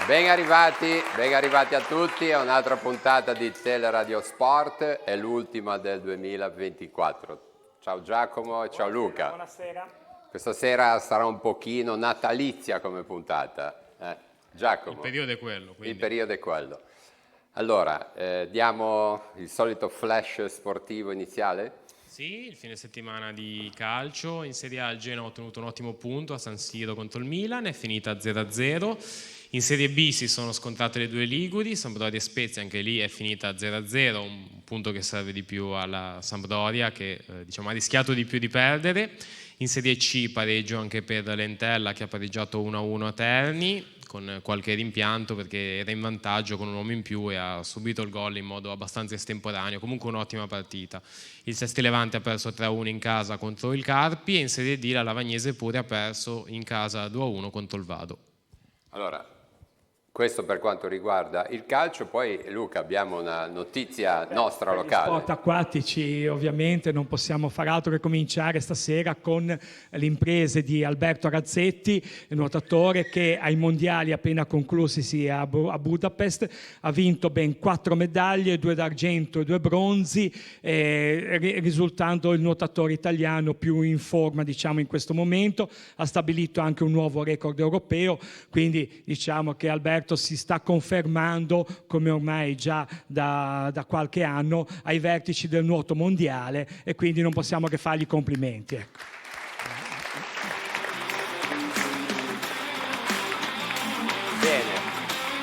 Ben arrivati a tutti a un'altra puntata di Teleradio Sport, è l'ultima del 2024. Ciao Giacomo e ciao Luca. Buonasera. Questa sera sarà un pochino natalizia come puntata. Giacomo. Il periodo è quello. Il periodo è quello. Allora, diamo il solito flash sportivo iniziale? Sì, il fine settimana di calcio. In Serie A il Genoa ha ottenuto un ottimo punto a San Siro contro il Milan, è finita 0-0. In Serie B si sono scontrate le due Liguri, Sampdoria e Spezia, anche lì è finita 0-0, un punto che serve di più alla Sampdoria che ha rischiato di più di perdere. In Serie C pareggio anche per l'Entella che ha pareggiato 1-1 a Terni, con qualche rimpianto perché era in vantaggio con un uomo in più e ha subito il gol in modo abbastanza estemporaneo, comunque un'ottima partita. Il Sesti Levante ha perso 3-1 in casa contro il Carpi e in Serie D la Lavagnese pure ha perso in casa 2-1 contro il Vado. Allora, questo per quanto riguarda il calcio, poi Luca abbiamo una notizia nostra locale. Sport acquatici ovviamente non possiamo far altro che cominciare stasera con le imprese di Alberto Razzetti, nuotatore che ai mondiali appena conclusisi a Budapest ha vinto ben 4 medaglie, 2 d'argento e 2 bronzi, risultando il nuotatore italiano più in forma in questo momento. Ha stabilito anche un nuovo record europeo, quindi diciamo che Alberto si sta confermando come ormai già da qualche anno ai vertici del nuoto mondiale e quindi non possiamo che fargli complimenti. Ecco. Bene,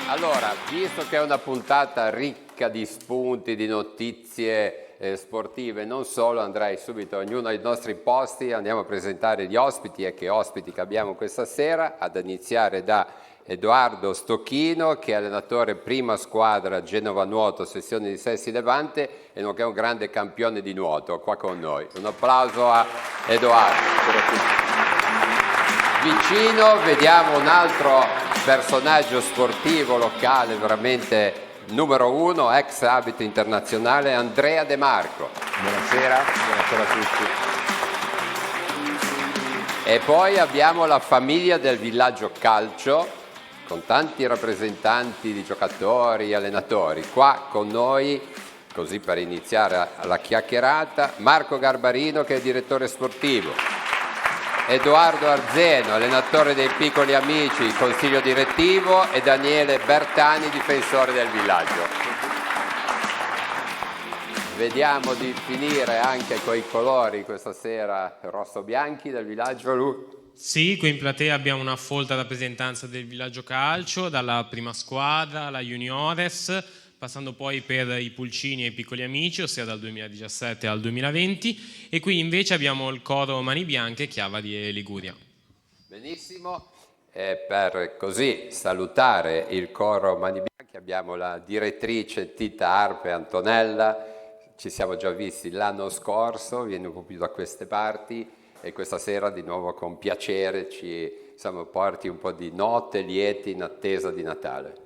allora, visto che è una puntata ricca di spunti, di notizie sportive, non solo, andrei subito a ognuno dei nostri posti, andiamo a presentare gli ospiti e che ospiti che abbiamo questa sera, ad iniziare da Edoardo Stocchino, che è allenatore prima squadra Genova Nuoto, sezione di Sesti Levante, e nonché un grande campione di nuoto qua con noi. Un applauso a Edoardo. Vicino vediamo un altro personaggio sportivo locale, veramente numero uno, ex arbitro internazionale, Andrea De Marco. Buonasera a tutti. E poi abbiamo la famiglia del Villaggio Calcio, con tanti rappresentanti di giocatori, allenatori. Qua con noi, così per iniziare la chiacchierata, Marco Garbarino che è direttore sportivo, Edoardo Arzeno, allenatore dei Piccoli Amici, consiglio direttivo, e Daniele Bertani, difensore del Villaggio. Vediamo di finire anche coi colori questa sera rosso-bianchi del Villaggio. Sì, qui in platea abbiamo una folta rappresentanza del Villaggio Calcio, dalla prima squadra alla Juniores, passando poi per i Pulcini e i Piccoli Amici, ossia dal 2017 al 2020, e qui invece abbiamo il coro Mani Bianche, Chiavari e Liguria. Benissimo, per così salutare il coro Mani Bianche abbiamo la direttrice Tita Arpe Antonella, ci siamo già visti l'anno scorso, viene un po' più da queste parti, e questa sera di nuovo con piacere ci porti un po' di note lieti in attesa di Natale.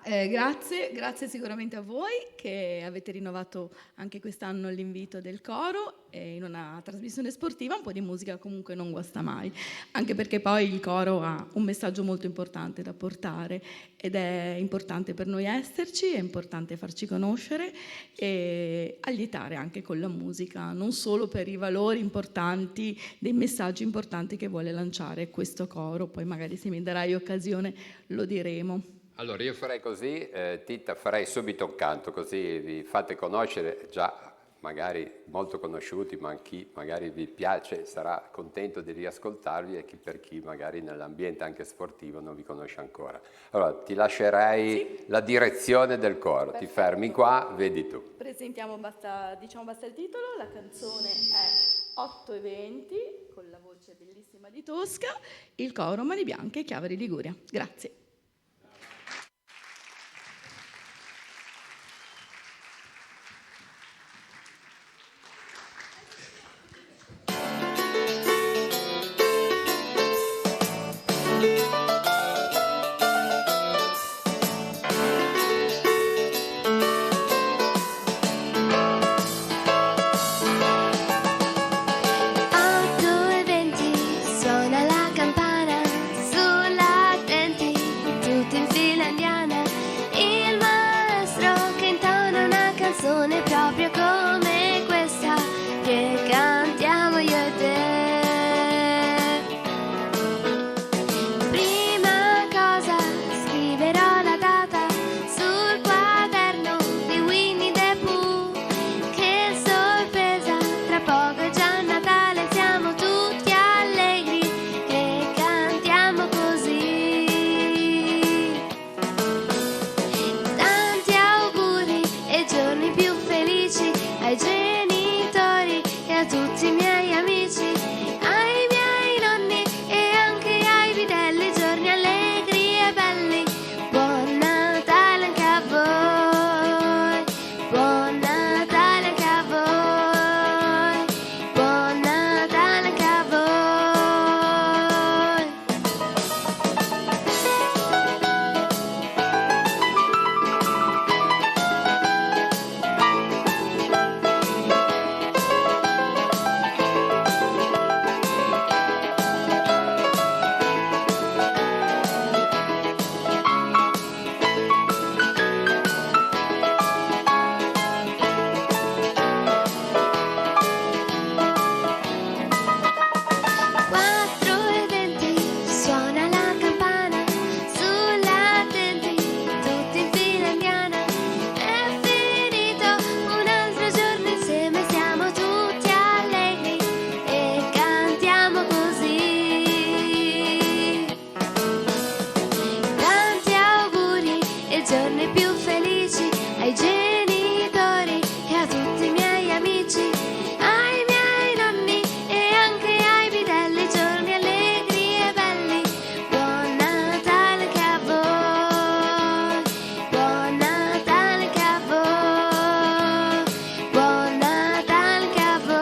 Grazie sicuramente a voi che avete rinnovato anche quest'anno l'invito del coro, e in una trasmissione sportiva un po' di musica comunque non guasta mai, anche perché poi il coro ha un messaggio molto importante da portare ed è importante per noi esserci, è importante farci conoscere e allietare anche con la musica, non solo per i valori importanti, dei messaggi importanti che vuole lanciare questo coro, poi magari se mi darai occasione lo diremo. Allora io farei così, Tita, farei subito un canto, così vi fate conoscere, già magari molto conosciuti, ma chi magari vi piace sarà contento di riascoltarvi, e per chi magari nell'ambiente anche sportivo non vi conosce ancora. Allora ti lascerei la direzione del coro. Perfetto. Ti fermi qua, vedi tu. Presentiamo, basta il titolo, la canzone è 8:20 con la voce bellissima di Tosca, il coro Mani Bianche, Chiavari, Liguria. Grazie. Suona la campana sulla 20 ai genitori e a tutti i miei amici, ai miei nonni e anche ai bidelli, giorni allegri e belli. Buon Natale anche a voi, buon Natale anche a voi, buon Natale anche a voi. Giorni più felici ai genitori e a tutti i miei amici, ai miei nonni e anche ai bidelli, giorni allegri e belli. Buon Natale anche a voi, buon Natale anche a voi, buon Natale anche a voi.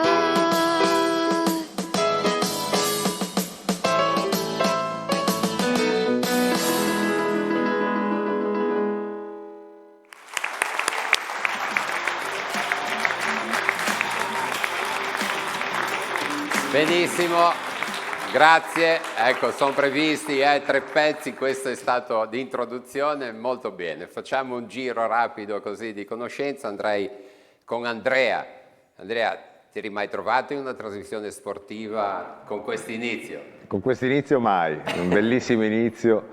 Benissimo, grazie. Ecco, sono previsti 3 pezzi, questo è stato di introduzione, molto bene. Facciamo un giro rapido così di conoscenza, andrei con Andrea. Andrea, ti eri mai trovato in una trasmissione sportiva con questo inizio? Con questo inizio mai, un bellissimo inizio,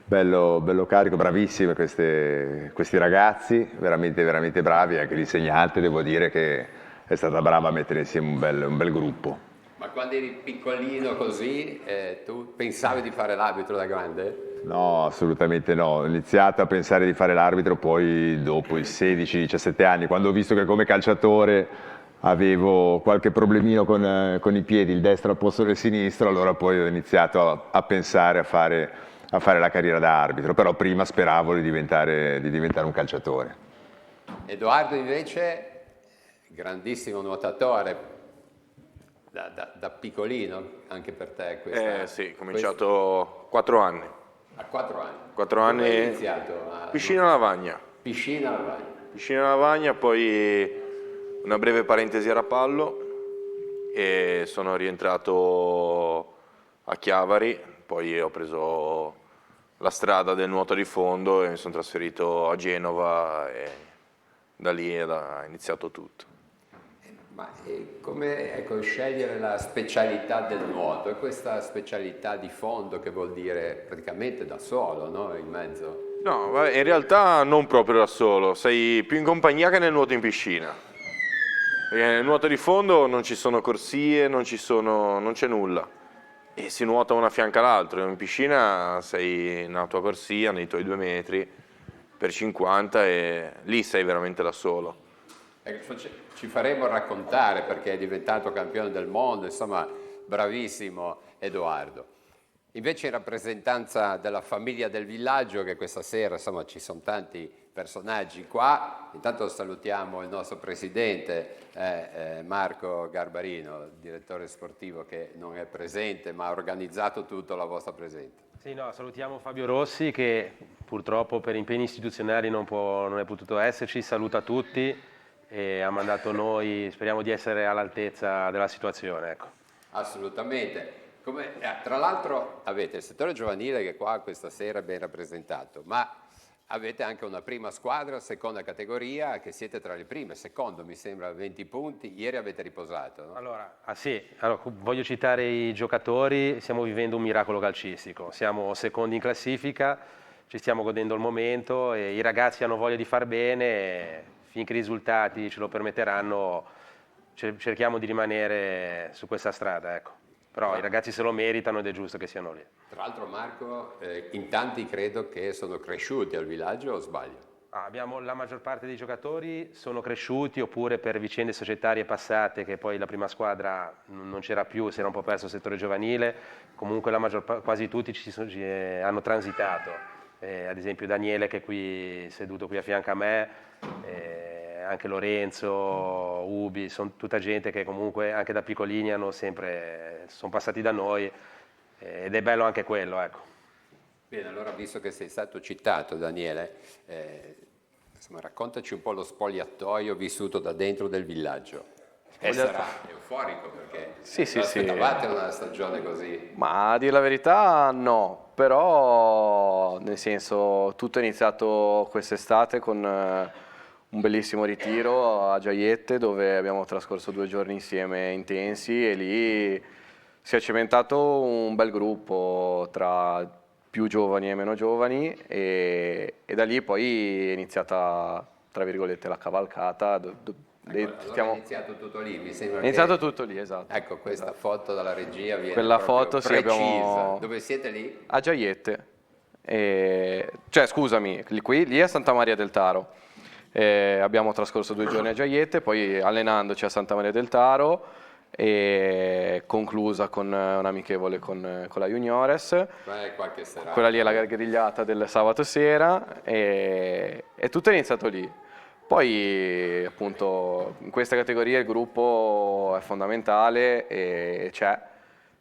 bello carico, bravissimi questi ragazzi, veramente, veramente bravi, anche l'insegnante devo dire che è stata brava a mettere insieme un bel gruppo. Ma quando eri piccolino così, tu pensavi di fare l'arbitro da grande? No, assolutamente no. Ho iniziato a pensare di fare l'arbitro poi dopo i 16-17 anni, quando ho visto che come calciatore avevo qualche problemino con i piedi, il destro al posto del sinistro, allora poi ho iniziato a pensare a fare la carriera da arbitro, però prima speravo di diventare un calciatore. Edoardo invece, grandissimo nuotatore, da piccolino, anche per te questa... Sì, ho cominciato 4 anni. A 4 anni? 4 anni. Dove hai iniziato? Piscina Lavagna. Piscina Lavagna. Piscina Lavagna, poi una breve parentesi a Rapallo e sono rientrato a Chiavari, poi ho preso la strada del nuoto di fondo e mi sono trasferito a Genova e da lì è iniziato tutto. Ma come scegliere la specialità del nuoto? E questa specialità di fondo che vuol dire praticamente da solo, no? In mezzo? No, vabbè, in realtà non proprio da solo, sei più in compagnia che nel nuoto in piscina. Perché nel nuoto di fondo non ci sono corsie, non c'è nulla. E si nuota una a fianco all'altro. In piscina sei nella tua corsia, nei tuoi 2 metri per 50 e lì sei veramente da solo. Ci faremo raccontare perché è diventato campione del mondo, insomma, bravissimo Edoardo. Invece in rappresentanza della famiglia del villaggio, che questa sera, insomma, ci sono tanti personaggi qua, intanto salutiamo il nostro presidente Marco Garbarino, direttore sportivo che non è presente ma ha organizzato tutto la vostra presenza. Sì, no, salutiamo Fabio Rossi che purtroppo per impegni istituzionali non è potuto esserci, saluta tutti e ha mandato noi, speriamo di essere all'altezza della situazione. Ecco. Assolutamente. Tra l'altro avete il settore giovanile che qua questa sera è ben rappresentato, ma avete anche una prima squadra, seconda categoria, che siete tra le prime, secondo mi sembra 20 punti, ieri avete riposato, no? Allora, voglio citare i giocatori, stiamo vivendo un miracolo calcistico, siamo secondi in classifica, ci stiamo godendo il momento e i ragazzi hanno voglia di far bene, e finché i risultati ce lo permetteranno cerchiamo di rimanere su questa strada, ecco. Però i ragazzi se lo meritano ed è giusto che siano lì. Tra l'altro Marco, in tanti credo che sono cresciuti al villaggio o sbaglio? Abbiamo la maggior parte dei giocatori sono cresciuti oppure per vicende societarie passate che poi la prima squadra non c'era più, si era un po' perso il settore giovanile, comunque quasi tutti hanno transitato, ad esempio Daniele che è qui seduto qui a fianco a me, anche Lorenzo, Ubi, sono tutta gente che comunque anche da piccolini sono passati da noi ed è bello anche quello, ecco. Bene, allora visto che sei stato citato, Daniele, insomma, raccontaci un po' lo spogliatoio vissuto da dentro del villaggio. E sarà euforico perché Sì. aspettavate una stagione così. Ma a dire la verità no, però nel senso tutto è iniziato quest'estate con un bellissimo ritiro a Giaiette dove abbiamo trascorso 2 giorni insieme intensi e lì si è cementato un bel gruppo tra più giovani e meno giovani e da lì poi è iniziata, tra virgolette, la cavalcata. Allora è iniziato tutto lì, mi sembra. È iniziato tutto lì, esatto. Ecco, questa foto dalla regia viene Quella proprio foto, sì, precisa. abbiamo- Dove siete lì? A Giaiette, cioè scusami, lì è Santa Maria del Taro. Abbiamo trascorso 2 giorni a Giaiette, poi allenandoci a Santa Maria del Taro e conclusa con un amichevole con la Juniores. Qualche serata. Quella lì è la grigliata del sabato sera e tutto è iniziato lì. Poi appunto in questa categoria il gruppo è fondamentale e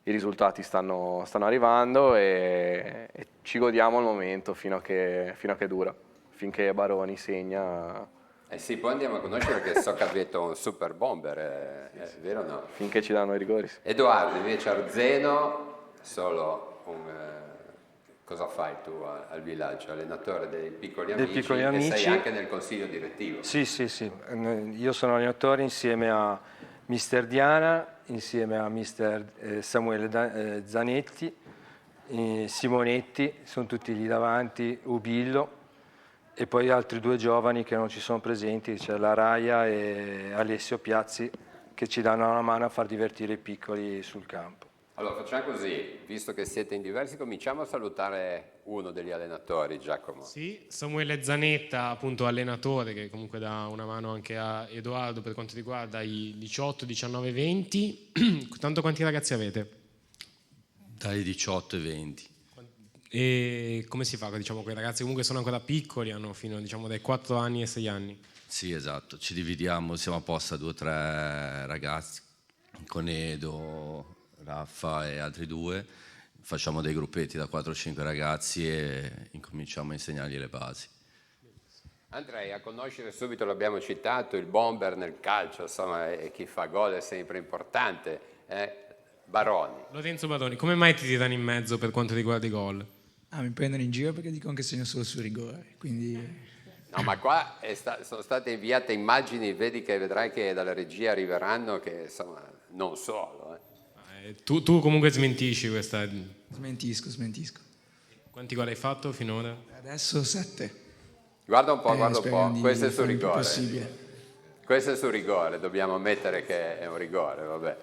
i risultati stanno arrivando e ci godiamo il momento fino a che dura, finché Baroni segna. Sì, poi andiamo a conoscere perché so che avete un super bomber, è vero o no? Finché ci danno i rigori. Sì. Edoardo, invece Arzeno, solo cosa fai tu al villaggio? Allenatore dei piccoli Dei amici piccoli e amici. sei anche nel consiglio direttivo. Sì. Io sono allenatore insieme a Mister Diana, insieme a Mister Samuele Zanetti, Simonetti, sono tutti lì davanti, Ubillo e poi altri 2 giovani che non ci sono presenti, c'è la Raia e Alessio Piazzi che ci danno una mano a far divertire i piccoli sul campo. Allora facciamo così, visto che siete in diversi, cominciamo a salutare uno degli allenatori, Giacomo. Sì, Samuele Zanetta, appunto allenatore, che comunque dà una mano anche a Edoardo per quanto riguarda i 18, 19, 20. Tanto quanti ragazzi avete? Dai 18 ai 20. E come si fa? Diciamo che i ragazzi comunque sono ancora piccoli, hanno fino dai 4 anni ai 6 anni. Sì, esatto, ci dividiamo, siamo apposta 2 o 3 ragazzi con Edo, Raffa e altri 2, facciamo dei gruppetti da 4 o 5 ragazzi e incominciamo a insegnargli le basi. Andrei a conoscere subito, l'abbiamo citato, il bomber nel calcio, insomma, e chi fa gol è sempre importante, Baroni. Lorenzo Baroni, come mai ti tirano in mezzo per quanto riguarda i gol? Mi prendono in giro perché dicono che segno solo su rigore, quindi... No, ma qua sono state inviate immagini, vedrai che dalla regia arriveranno che insomma non solo. Tu comunque smentisci questa... Smentisco. Quanti gol hai fatto finora? Adesso 7. Guarda un po', questo è sul il più rigore. possibile. Questo è sul rigore, dobbiamo ammettere che è un rigore, vabbè.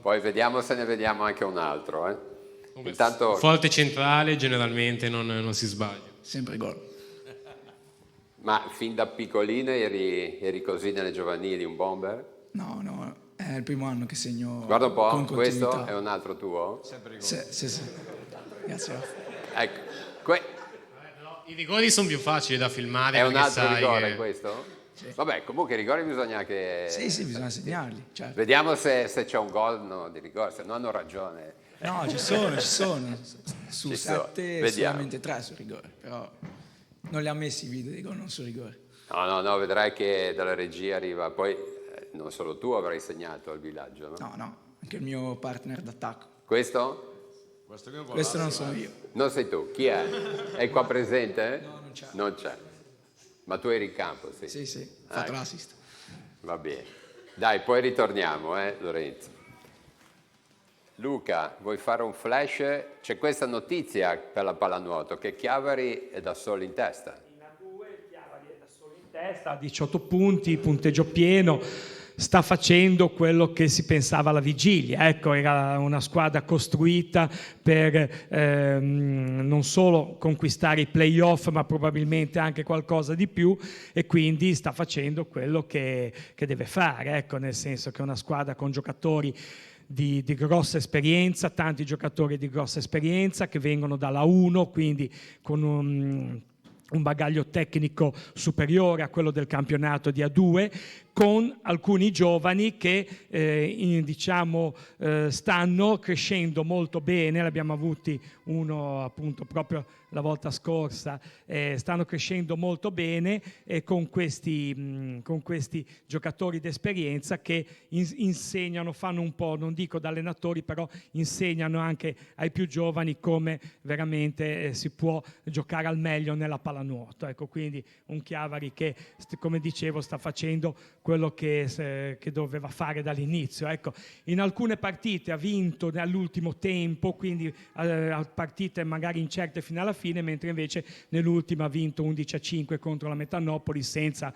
Poi vediamo se ne vediamo anche un altro. Intanto... Forte centrale, generalmente non si sbaglia. Sempre gol. Ma fin da piccolino eri così nelle giovanili, un bomber? No, è il primo anno che segno. Guarda un po', con questo continuità. è un altro tuo? Sempre rigore. Sì. Grazie. Ecco, I rigori sono più facili da filmare. è un altro sai rigore che... questo? Sì. Vabbè, comunque i rigori bisogna anche... Sì, bisogna segnarli. Certo. Vediamo se c'è un gol di rigore, se no hanno ragione. No, ci sono. Su 7 solamente 3 su rigore, però non li ha messi i video dei gol non su rigore. No, vedrai che dalla regia arriva, poi non solo tu avrai segnato al villaggio, no? No, anche il mio partner d'attacco. Questo? Questo non sono io. Non sei tu, chi è? È qua presente? No, non c'è. Non c'è. Ma tu eri in campo, sì? Sì, ho fatto l'assist. Va bene. Dai, poi ritorniamo, Lorenzo. Luca, vuoi fare un flash? C'è questa notizia per la pallanuoto, che Chiavari è da solo in testa. In A2 Chiavari è da solo in testa, 18 punti, punteggio pieno. sta facendo quello che si pensava alla vigilia. Ecco, era una squadra costruita per non solo conquistare i playoff, ma probabilmente anche qualcosa di più, e quindi sta facendo quello che deve fare, ecco, nel senso che è una squadra con giocatori di grossa esperienza, tanti giocatori di grossa esperienza che vengono dalla 1, quindi con un bagaglio tecnico superiore a quello del campionato di A2, con alcuni giovani che stanno crescendo molto bene. L'abbiamo avuti uno appunto proprio la volta scorsa, stanno crescendo molto bene con questi giocatori d'esperienza che insegnano, fanno un po', non dico da allenatori, però insegnano anche ai più giovani come veramente si può giocare al meglio nella pallanuoto. Ecco, quindi un Chiavari che, come dicevo, sta facendo quello che doveva fare dall'inizio. Ecco, in alcune partite ha vinto all'ultimo tempo, quindi partite magari incerte fino alla fine, mentre invece nell'ultima ha vinto 11-5 contro la Metanopoli senza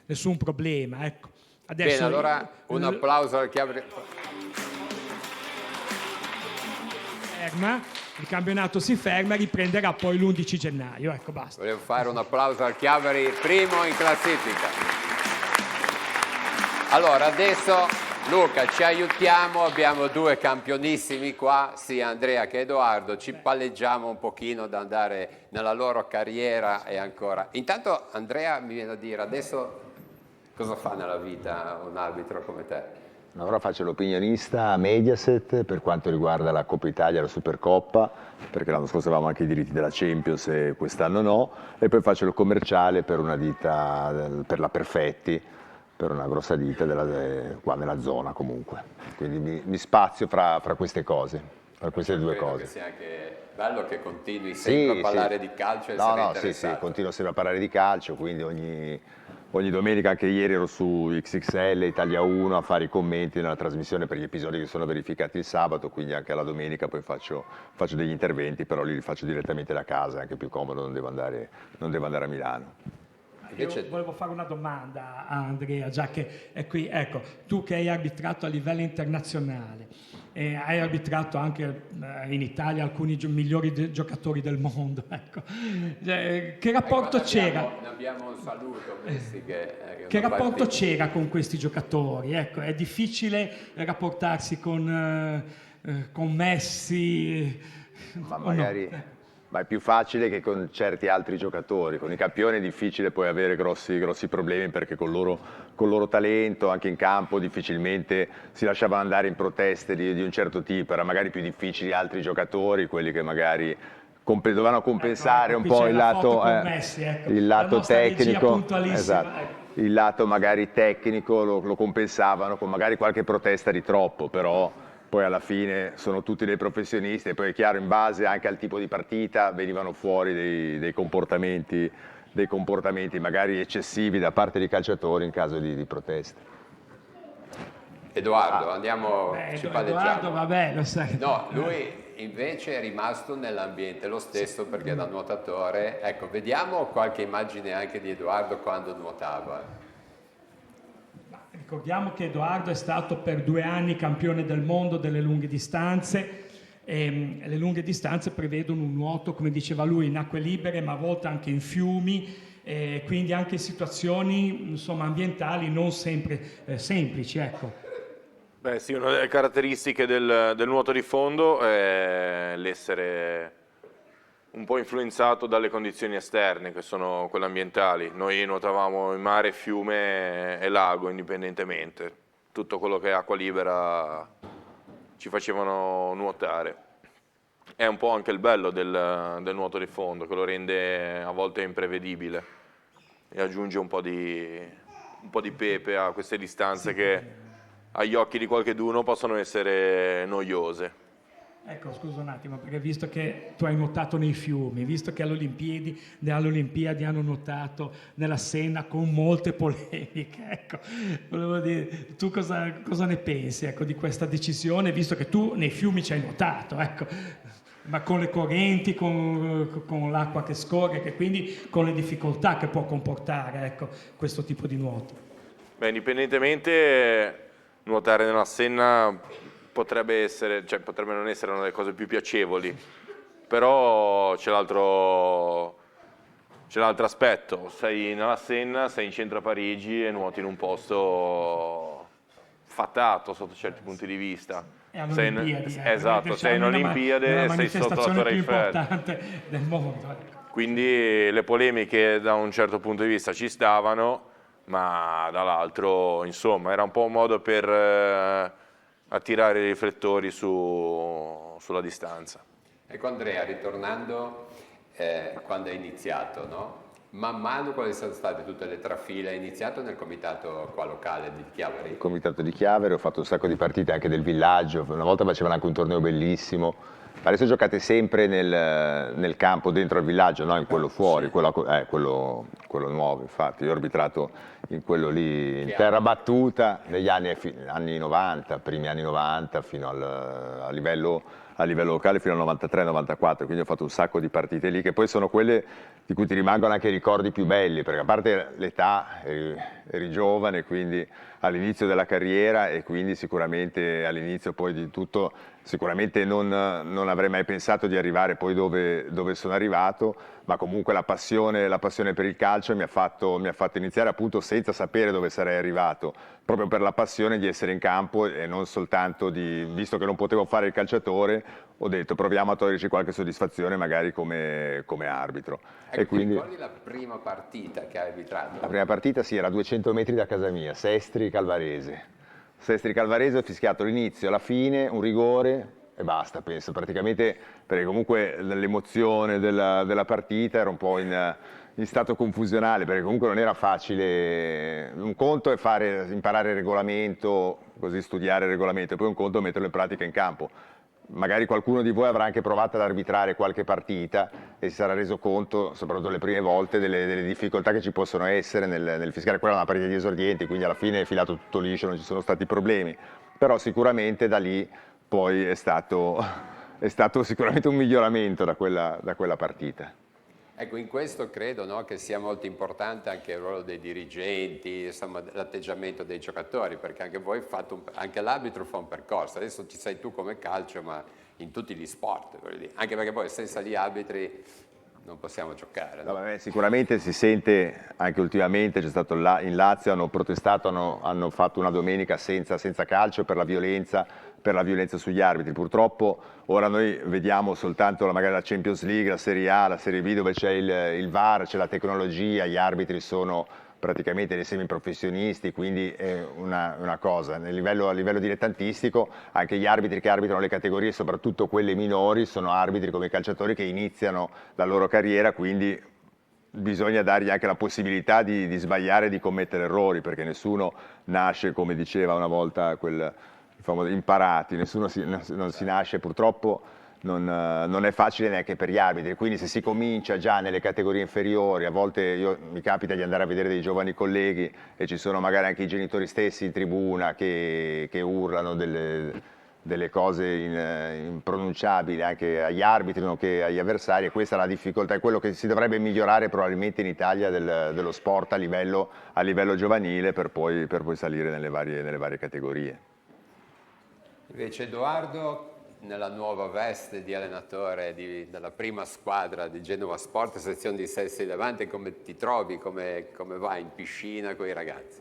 nessun problema. Ecco. Adesso, bene, allora un applauso al Chiavari. Il campionato si ferma e riprenderà poi l'11 gennaio. Ecco, basta. Volevo fare un applauso al Chiavari, primo in classifica. Allora, adesso Luca, ci aiutiamo, abbiamo due campionissimi qua, sia Andrea che Edoardo, ci palleggiamo un pochino ad andare nella loro carriera e ancora. Intanto Andrea mi viene a dire adesso cosa fa nella vita un arbitro come te? Ora faccio l'opinionista a Mediaset per quanto riguarda la Coppa Italia e la Supercoppa, perché l'anno scorso avevamo anche i diritti della Champions e quest'anno no, e poi faccio il commerciale per una ditta, per la Perfetti, per una grossa ditta qua nella zona comunque. Quindi mi spazio fra queste cose, fra queste due cose. Che sia anche bello che continui sempre a parlare di calcio e essere interessato. Sì, continuo sempre a parlare di calcio, quindi ogni domenica, anche ieri ero su XXL Italia 1 a fare i commenti nella trasmissione per gli episodi che sono verificati il sabato, quindi anche alla domenica poi faccio degli interventi, però li faccio direttamente da casa, è anche più comodo, non devo andare a Milano. Io volevo fare una domanda a Andrea, già che è qui. Ecco, tu che hai arbitrato a livello internazionale, hai arbitrato anche in Italia alcuni migliori giocatori del mondo, ecco. Che rapporto c'era? Ne abbiamo un saluto, Messi, che rapporto c'era con questi giocatori? Ecco, è difficile rapportarsi con Messi? Ma magari... No? Ma è più facile che con certi altri giocatori, con i campioni è difficile poi avere grossi problemi, perché con il loro talento anche in campo difficilmente si lasciavano andare in proteste di un certo tipo. Era magari più difficile altri giocatori, quelli che magari dovevano compensare un po' il lato, il lato tecnico, esatto. Il lato magari tecnico lo compensavano con magari qualche protesta di troppo, però poi alla fine sono tutti dei professionisti e poi è chiaro, in base anche al tipo di partita venivano fuori dei comportamenti magari eccessivi da parte dei calciatori in caso di proteste. Edoardo, andiamo, ci palleggiamo. Edoardo, vabbè, lo sai. No, lui invece è rimasto nell'ambiente lo stesso, perché da nuotatore. Ecco, vediamo qualche immagine anche di Edoardo quando nuotava. Ricordiamo che Edoardo è stato per 2 anni campione del mondo delle lunghe distanze. Le lunghe distanze prevedono un nuoto, come diceva lui, in acque libere, ma a volte anche in fiumi, quindi anche in situazioni ambientali non sempre semplici. Ecco. Beh sì, una delle caratteristiche del nuoto di fondo è l'essere un po' influenzato dalle condizioni esterne, che sono quelle ambientali. Noi nuotavamo in mare, fiume e lago indipendentemente. Tutto quello che è acqua libera ci facevano nuotare. È un po' anche il bello del nuoto di fondo, che lo rende a volte imprevedibile e aggiunge un po' di pepe a queste distanze che agli occhi di qualcheduno possono essere noiose. Ecco, scusa un attimo, perché visto che tu hai nuotato nei fiumi, visto che alle Olimpiadi hanno nuotato nella Senna con molte polemiche, ecco, volevo dire, tu cosa ne pensi, ecco, di questa decisione, visto che tu nei fiumi ci hai nuotato, ecco, ma con le correnti, con l'acqua che scorre, che quindi con le difficoltà che può comportare, ecco, questo tipo di nuoto? Beh, indipendentemente, nuotare nella Senna potrebbe non essere una delle cose più piacevoli, però c'è l'altro aspetto. Sei nella Senna, sei in centro a Parigi e nuoti in un posto fatato sotto certi punti di vista. Esatto, sei in Olimpiade, sei sotto la Torre Eiffel. Importante del mondo. Quindi le polemiche da un certo punto di vista ci stavano, ma dall'altro, insomma, era un po' un modo per attirare i riflettori sulla distanza. Ecco Andrea, ritornando quando hai iniziato, no? Man mano quali sono state tutte le trafile? Hai iniziato nel comitato qua locale di Chiavari? Il comitato di Chiavari, ho fatto un sacco di partite anche del villaggio, una volta facevano anche un torneo bellissimo. Adesso giocate sempre nel campo dentro al villaggio, no? In quello fuori, quello nuovo, infatti. Io ho arbitrato in quello lì, in terra battuta, negli anni 90, primi anni 90, fino a livello locale fino al 93-94, quindi ho fatto un sacco di partite lì, che poi sono quelle di cui ti rimangono anche i ricordi più belli, perché a parte l'età, eri giovane, quindi all'inizio della carriera, e quindi sicuramente all'inizio poi di tutto, sicuramente non avrei mai pensato di arrivare poi dove sono arrivato, ma comunque la passione per il calcio mi ha fatto iniziare appunto senza sapere dove sarei arrivato, proprio per la passione di essere in campo e non soltanto visto che non potevo fare il calciatore, ho detto proviamo a toglierci qualche soddisfazione magari come arbitro. Ecco, E quindi ricordi la prima partita che hai arbitrato? la prima partita sì, era a 200 metri da casa mia, Sestri Calvarese. Sestri Calvarese, ho fischiato l'inizio, la fine, un rigore e basta, penso, praticamente, perché comunque l'emozione della partita era un po' in stato confusionale, perché comunque non era facile. Un conto è imparare il regolamento, così studiare il regolamento, e poi un conto è metterlo in pratica in campo. Magari qualcuno di voi avrà anche provato ad arbitrare qualche partita e si sarà reso conto, soprattutto le prime volte, delle difficoltà che ci possono essere nel fischiare. Quella è una partita di esordienti, quindi alla fine è filato tutto liscio, non ci sono stati problemi, però sicuramente da lì poi è stato sicuramente un miglioramento da quella partita. Ecco, in questo credo, no, che sia molto importante anche il ruolo dei dirigenti, insomma, l'atteggiamento dei giocatori, perché anche voi anche l'arbitro fa un percorso. Adesso ci sei tu come calcio, ma in tutti gli sport, voglio dire. Anche perché poi senza gli arbitri non possiamo giocare. No? No, sicuramente si sente, anche ultimamente c'è stato in Lazio, hanno protestato, hanno fatto una domenica senza calcio per la violenza sugli arbitri. Purtroppo ora noi vediamo soltanto magari la Champions League, la Serie A, la Serie B, dove c'è il VAR, c'è la tecnologia, gli arbitri sono praticamente dei semiprofessionisti, quindi è una cosa. A livello dilettantistico, anche gli arbitri che arbitrano le categorie, soprattutto quelle minori, sono arbitri come i calciatori che iniziano la loro carriera, quindi bisogna dargli anche la possibilità di sbagliare e di commettere errori, perché nessuno nasce, come diceva una volta quel famoso, imparati, non si nasce, purtroppo non è facile neanche per gli arbitri, quindi se si comincia già nelle categorie inferiori, a volte mi capita di andare a vedere dei giovani colleghi e ci sono magari anche i genitori stessi in tribuna che urlano delle cose impronunciabili anche agli arbitri nonché agli avversari, e questa è la difficoltà, è quello che si dovrebbe migliorare probabilmente in Italia dello sport a livello giovanile per poi salire nelle varie categorie. Invece Edoardo, nella nuova veste di allenatore della prima squadra di Genova Sport, sezione di Sestri Levante, come ti trovi, come vai in piscina con i ragazzi?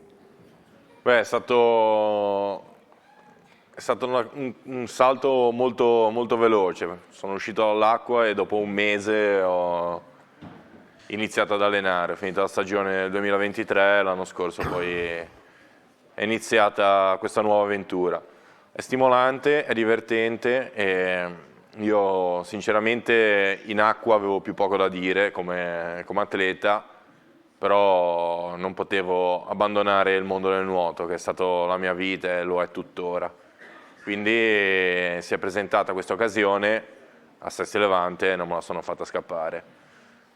Beh, è stato un salto molto, molto veloce. Sono uscito dall'acqua e dopo un mese ho iniziato ad allenare. Ho finito la stagione nel 2023, l'anno scorso poi è iniziata questa nuova avventura. È stimolante, è divertente e io sinceramente in acqua avevo più poco da dire come atleta, però non potevo abbandonare il mondo del nuoto, che è stato la mia vita e lo è tuttora. Quindi si è presentata questa occasione a Sestri Levante e non me la sono fatta scappare.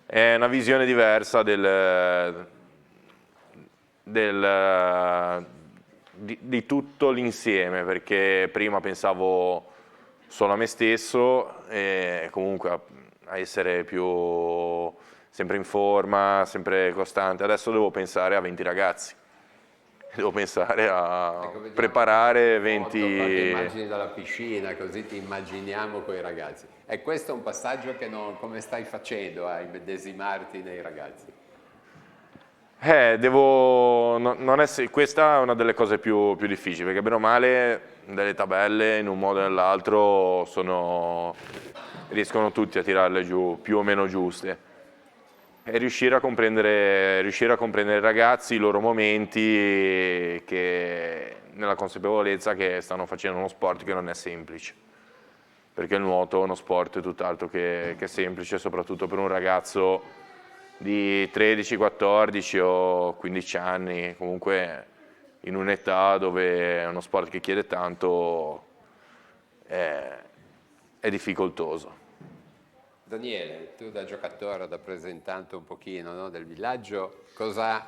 È una visione diversa di tutto l'insieme, perché prima pensavo solo a me stesso e comunque a essere sempre in forma, sempre costante. Adesso devo pensare a 20 ragazzi devo pensare a preparare 20... immagini dalla piscina, così ti immaginiamo con i ragazzi. E questo è un passaggio che come stai facendo a immedesimarti nei ragazzi? Questa è una delle cose più difficili, perché bene o male delle tabelle in un modo o nell'altro riescono tutti a tirarle giù più o meno giuste. E riuscire a comprendere i ragazzi, i loro momenti, nella consapevolezza che stanno facendo uno sport che non è semplice, perché il nuoto è uno sport tutt'altro che semplice, soprattutto per un ragazzo di 13, 14 o 15 anni, comunque in un'età dove è uno sport che chiede tanto, è difficoltoso. Daniele, tu da giocatore, da rappresentante un pochino, no, del villaggio, cosa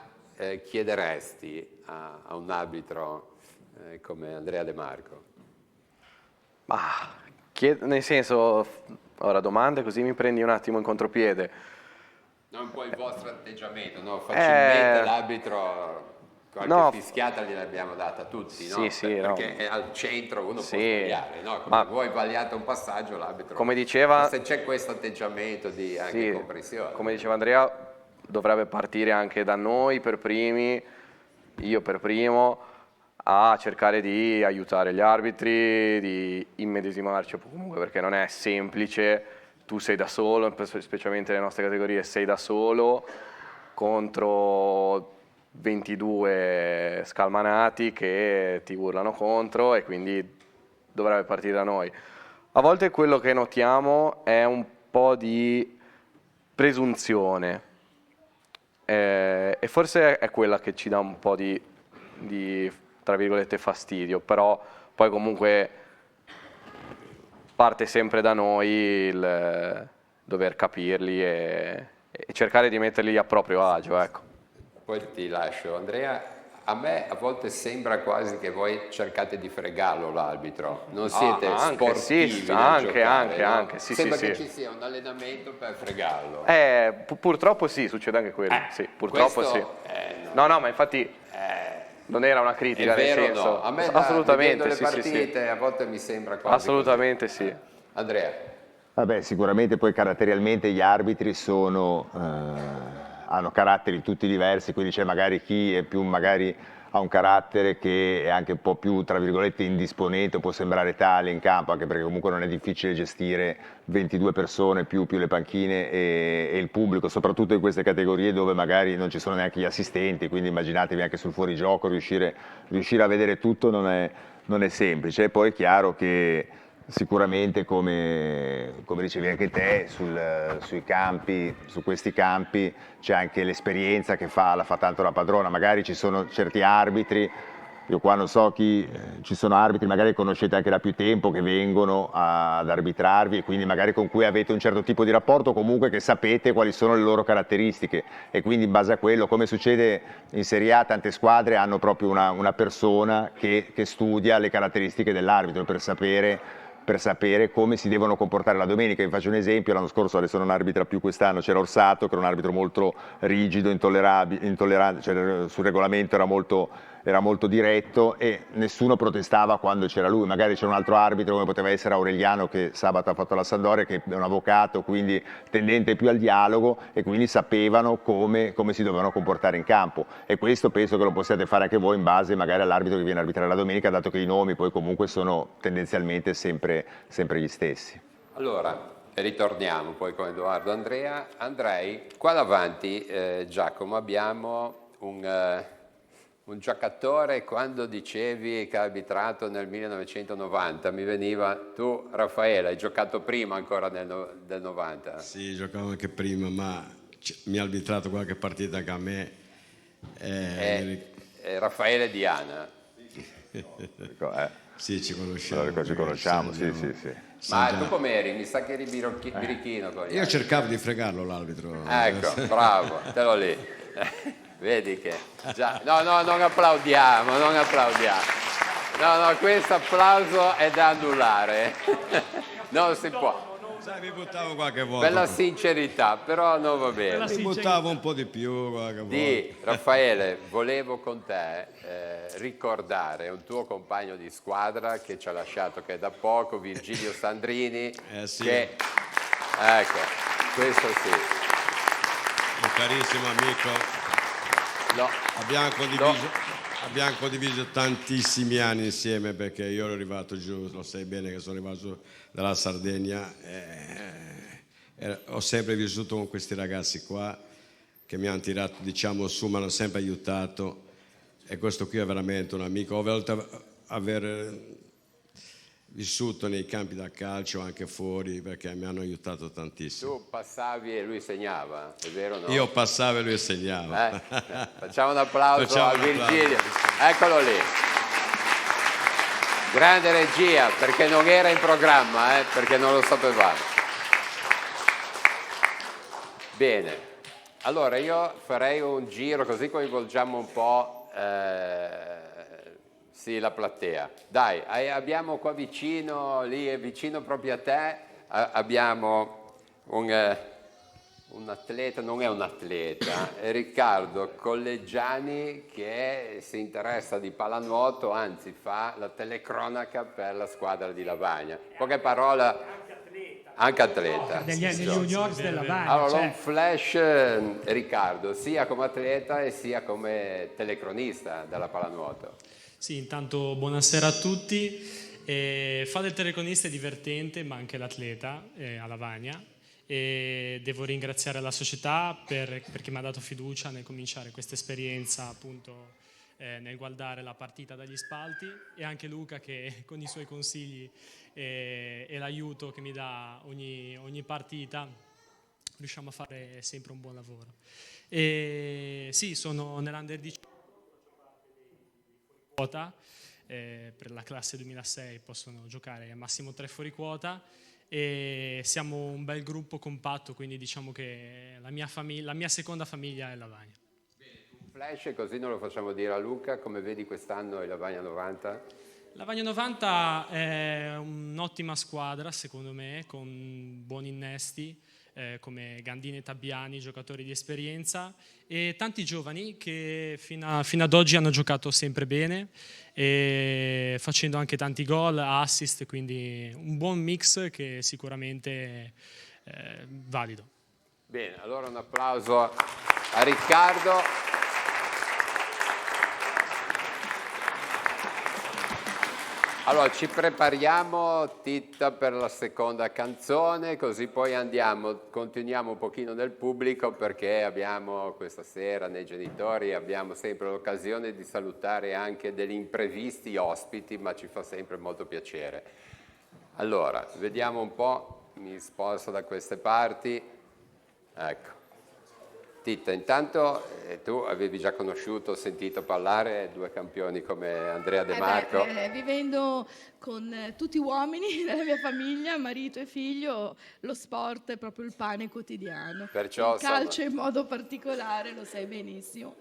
chiederesti a un arbitro come Andrea De Marco? Nel senso, ora domande così mi prendi un attimo in contropiede. No, un po' il vostro atteggiamento, no? Facilmente l'arbitro... Qualche fischiata gliel'abbiamo data tutti, no? Perché è al centro, uno può sbagliare, no? Come voi sbagliate un passaggio, l'arbitro... Come diceva... Se c'è questo atteggiamento di anche comprensione. Come diceva Andrea, dovrebbe partire anche da noi per primi, io per primo, a cercare di aiutare gli arbitri, di immedesimarci comunque, perché non è semplice, tu sei da solo, specialmente nelle nostre categorie, sei da solo contro 22 scalmanati che ti urlano contro, e quindi dovrebbe partire da noi. A volte quello che notiamo è un po' di presunzione, e forse è quella che ci dà un po' di tra virgolette fastidio, però poi comunque parte sempre da noi il dover capirli e cercare di metterli a proprio agio, ecco. Poi ti lascio, Andrea. A me a volte sembra quasi che voi cercate di fregarlo l'arbitro, non siete sportivi anche, sì, sembra che ci sia un allenamento per fregarlo. Purtroppo sì, succede anche quello, sì, purtroppo questo, sì. No, ma infatti non era una critica, è vero, nel senso, no? A me assolutamente le sì, partite a volte mi sembra quasi assolutamente così. Sì. Andrea. Vabbè, sicuramente poi caratterialmente gli arbitri hanno caratteri tutti diversi, quindi c'è magari chi è più ha un carattere che è anche un po' più, tra virgolette, indisponente, può sembrare tale in campo, anche perché comunque non è difficile gestire 22 persone più le panchine e il pubblico, soprattutto in queste categorie dove magari non ci sono neanche gli assistenti, quindi immaginatevi anche sul fuorigioco riuscire a vedere tutto non è semplice. E poi è chiaro che sicuramente, come dicevi anche te, sui campi, su questi campi c'è anche l'esperienza che la fa tanto la padrona. Magari ci sono certi arbitri, io qua non so ci sono arbitri magari conoscete anche da più tempo che vengono ad arbitrarvi e quindi magari con cui avete un certo tipo di rapporto, comunque che sapete quali sono le loro caratteristiche, e quindi in base a quello, come succede in Serie A, tante squadre hanno proprio una persona che studia le caratteristiche dell'arbitro per sapere come si devono comportare la domenica. Vi faccio un esempio: l'anno scorso, adesso non arbitra più quest'anno, c'era Orsato che era un arbitro molto rigido, intollerante, cioè sul regolamento era molto diretto e nessuno protestava quando c'era lui. Magari c'era un altro arbitro come poteva essere Aureliano, che sabato ha fatto la Sampdoria, che è un avvocato, quindi tendente più al dialogo, e quindi sapevano come si dovevano comportare in campo, e questo penso che lo possiate fare anche voi in base magari all'arbitro che viene a arbitrare la domenica, dato che i nomi poi comunque sono tendenzialmente sempre gli stessi. Allora, ritorniamo poi con Edoardo. Andrei, qua davanti, Giacomo, abbiamo un giocatore. Quando dicevi che ha arbitrato nel 1990 mi veniva, tu Raffaele hai giocato prima ancora del 90? Sì, giocavo anche prima, ma mi ha arbitrato qualche partita anche a me. Raffaele Diana. Sì, ci conosciamo. Ci conosciamo, sì. Ma tu com'eri? Mi sa che eri birichino con gli Io cercavo di fregarlo l'arbitro. Ecco, bravo, te l'ho lì. Vedi che già... No, non applaudiamo. No, questo applauso è da annullare. Non si può. Sai, mi buttavo qualche volta. Per la sincerità, però non va bene. Mi buttavo un po' di più qualche volta. Raffaele, volevo con te ricordare un tuo compagno di squadra che ci ha lasciato, che è da poco, Virgilio Sandrini. Sì. Che, ecco, questo sì. Un carissimo amico. No. Abbiamo condiviso tantissimi anni insieme, perché io ero arrivato giù, lo sai bene che sono arrivato dalla Sardegna, ho sempre vissuto con questi ragazzi qua che mi hanno tirato, diciamo, su, mi hanno sempre aiutato, e questo qui è veramente un amico. Ho voluto aver vissuto nei campi da calcio, anche fuori, perché mi hanno aiutato tantissimo. Tu passavi e lui segnava, è vero o no? Io passavo e lui segnava. Facciamo un applauso a Virgilio. Eccolo lì. Grande regia, perché non era in programma, perché non lo sapevamo. Bene, allora io farei un giro così coinvolgiamo un po' sì, la platea. Dai, abbiamo qua vicino, lì vicino proprio a te, abbiamo un atleta, non è un atleta, è Riccardo Collegiani, che si interessa di pallanuoto, anzi fa la telecronaca per la squadra di Lavagna. Poche parole. Anche atleta. Negli juniors della Lavagna. Allora, un flash, Riccardo, sia come atleta e sia come telecronista della pallanuoto. Sì, intanto buonasera a tutti. Fare il telecronista è divertente, ma anche l'atleta a Lavagna. E devo ringraziare la società perché mi ha dato fiducia nel cominciare questa esperienza, appunto, nel guardare la partita dagli spalti, e anche Luca che con i suoi consigli e l'aiuto che mi dà ogni partita riusciamo a fare sempre un buon lavoro. E sì, sono nell'Under 18 quota, per la classe 2006 possono giocare al massimo 3 fuori quota, e siamo un bel gruppo compatto, quindi diciamo che la mia seconda famiglia è Lavagna. Un flash, così non lo facciamo dire a Luca, come vedi quest'anno il Lavagna 90? Lavagna 90 è un'ottima squadra secondo me, con buoni innesti, come Gandini e Tabbiani, giocatori di esperienza, e tanti giovani che fino ad oggi hanno giocato sempre bene, e facendo anche tanti gol, assist, quindi un buon mix che sicuramente è valido. Bene, allora un applauso a Riccardo. Allora, ci prepariamo, Titta, per la seconda canzone, così poi continuiamo un pochino nel pubblico, perché abbiamo questa sera nei genitori, abbiamo sempre l'occasione di salutare anche degli imprevisti ospiti, ma ci fa sempre molto piacere. Allora, vediamo un po', mi sposto da queste parti, ecco. Titta, intanto tu avevi già conosciuto, sentito parlare due campioni come Andrea De Marco. Vivendo con tutti uomini della mia famiglia, marito e figlio, lo sport è proprio il pane quotidiano. Perciò, il calcio in modo particolare, lo sai benissimo.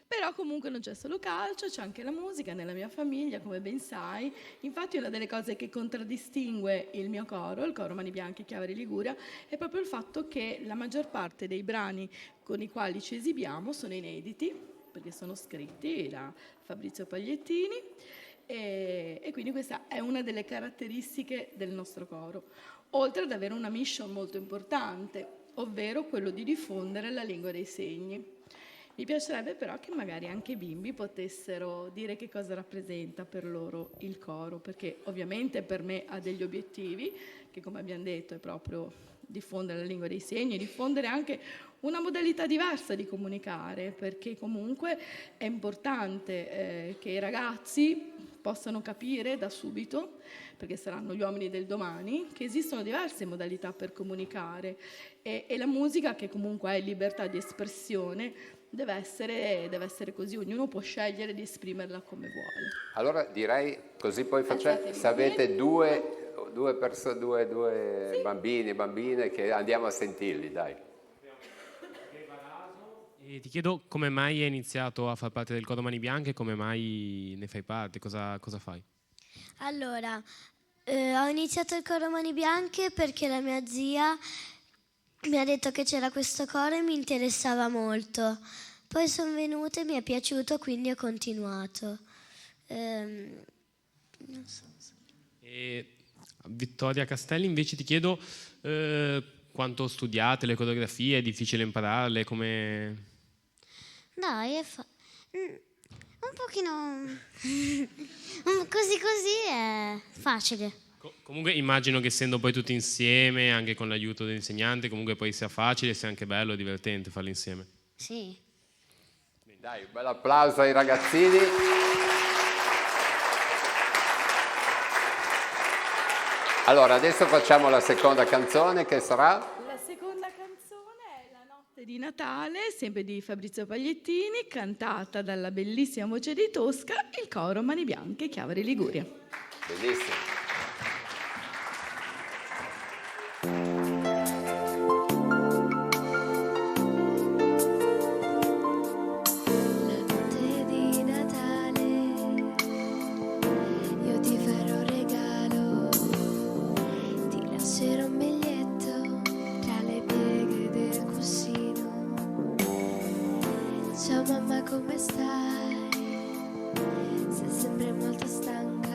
Però comunque non c'è solo calcio, c'è anche la musica nella mia famiglia, come ben sai. Infatti una delle cose che contraddistingue il mio coro, il coro Mani Bianche Chiavari Liguria, è proprio il fatto che la maggior parte dei brani con i quali ci esibiamo sono inediti, perché sono scritti da Fabrizio Pagliettini, e quindi questa è una delle caratteristiche del nostro coro, oltre ad avere una mission molto importante, ovvero quello di diffondere la lingua dei segni. Mi piacerebbe però che magari anche i bimbi potessero dire che cosa rappresenta per loro il coro, perché ovviamente per me ha degli obiettivi, che come abbiamo detto è proprio diffondere la lingua dei segni, diffondere anche una modalità diversa di comunicare, perché comunque è importante che i ragazzi possano capire da subito, perché saranno gli uomini del domani, che esistono diverse modalità per comunicare, e la musica, che comunque è libertà di espressione, deve essere così, ognuno può scegliere di esprimerla come vuole. Allora direi così, poi facciamo, se avete due sì, bambini e bambine, che andiamo a sentirli, dai. E ti chiedo come mai hai iniziato a far parte del coro Mani Bianche, come mai ne fai parte, cosa fai? Allora, Ho iniziato il coro Mani Bianche perché la mia zia mi ha detto che c'era questo coro e mi interessava molto. Poi sono venuta e mi è piaciuto, quindi ho continuato. Non so. E Vittoria Castelli, invece ti chiedo quanto studiate le coreografie, è difficile impararle, come... Dai, un pochino così è facile. Comunque immagino che essendo poi tutti insieme, anche con l'aiuto dell'insegnante, comunque poi sia facile, sia anche bello e divertente farlo insieme. Sì. Dai, un bel applauso ai ragazzini. Allora, adesso facciamo la seconda canzone che sarà? La seconda canzone è La notte di Natale, sempre di Fabrizio Pagliettini, cantata dalla bellissima voce di Tosca, il coro Mani Bianche, Chiavari Liguria. Bellissimo. Ciao mamma, come stai? Sei sempre molto stanca.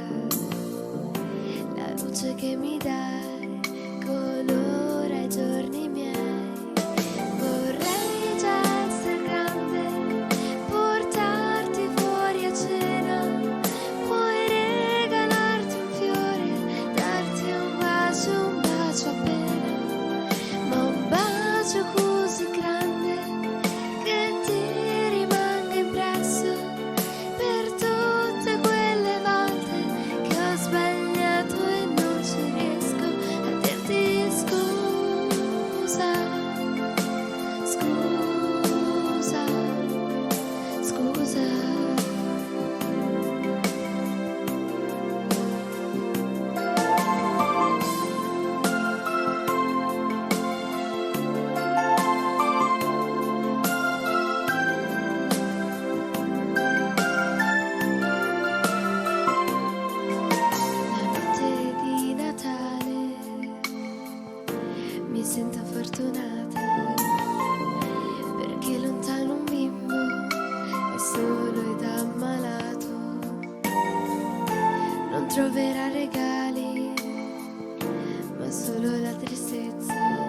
La luce che mi dai colora i giorni miei. Vorrei già essere grande, portarti fuori a cena. Puoi regalarti un fiore, darti un bacio appena. Ma un bacio così grande che ti rimanga impresso per tutte quelle volte che ho sbagliato e non ci riesco a dirti scusa, scusa, scusa. Mi sento fortunata perché lontano un bimbo è solo ed ammalato, non troverà regali ma solo la tristezza.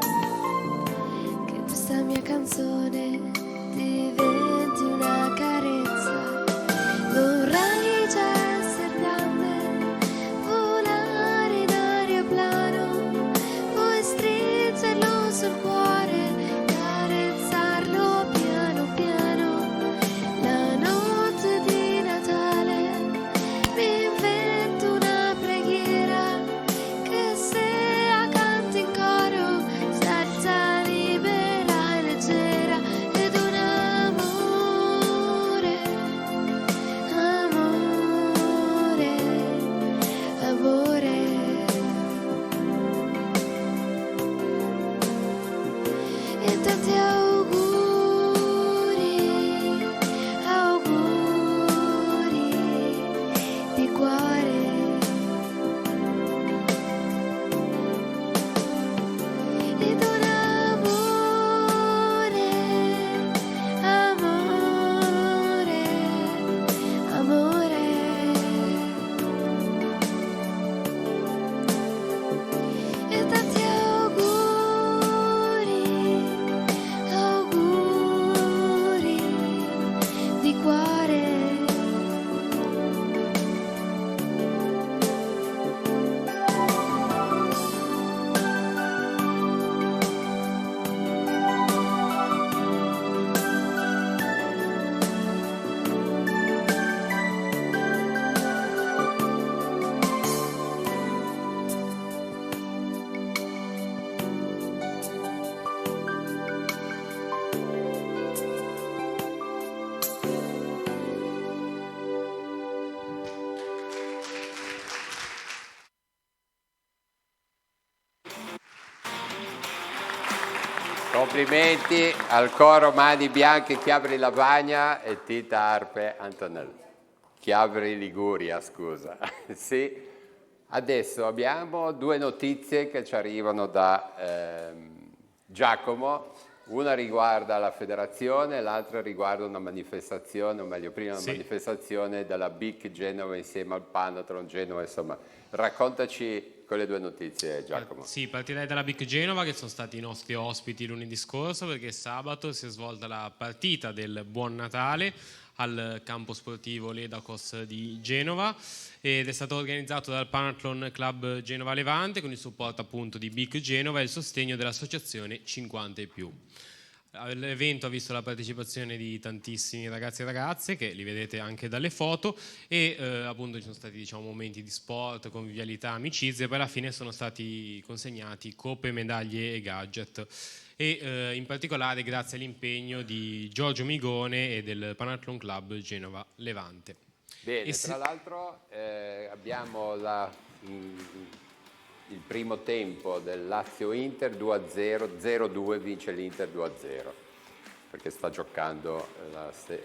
Che questa mia canzone diventi una carezza. Vorrei già essere grande, volare in aeroplano, poi stringerlo sul cuore, carezzarlo piano piano. La notte di Natale mi invento una preghiera che se la canti in coro si alza libera e leggera. Ed un amore, amore, amore. E tanti auguri, auguri di cuore. Ed un amore, amore, amore. E tanti auguri, auguri di cuore. Complimenti al coro Mani Bianche, Chiavari Lavagna e Tita Arpe Antonello. Chiavari Liguria, scusa. Sì. Adesso abbiamo due notizie che ci arrivano da Giacomo. Una riguarda la federazione, l'altra riguarda una manifestazione, o meglio prima una manifestazione della BIC Genova insieme al Panathlon Genova, insomma. Raccontaci quelle due notizie, Giacomo. Sì, partirei dalla BIC Genova, che sono stati i nostri ospiti lunedì scorso, perché sabato si è svolta la partita del Buon Natale al campo sportivo Ledacos di Genova ed è stato organizzato dal Panathlon Club Genova Levante con il supporto appunto di BIC Genova e il sostegno dell'associazione 50 e più. L'evento ha visto la partecipazione di tantissimi ragazzi e ragazze che li vedete anche dalle foto e appunto ci sono stati momenti di sport, convivialità, amicizie e poi alla fine sono stati consegnati coppe, medaglie e gadget e in particolare grazie all'impegno di Giorgio Migone e del Panathlon Club Genova Levante. Bene, tra l'altro abbiamo il primo tempo del Lazio-Inter 2-0, 0-2 vince l'Inter 2-0 perché sta giocando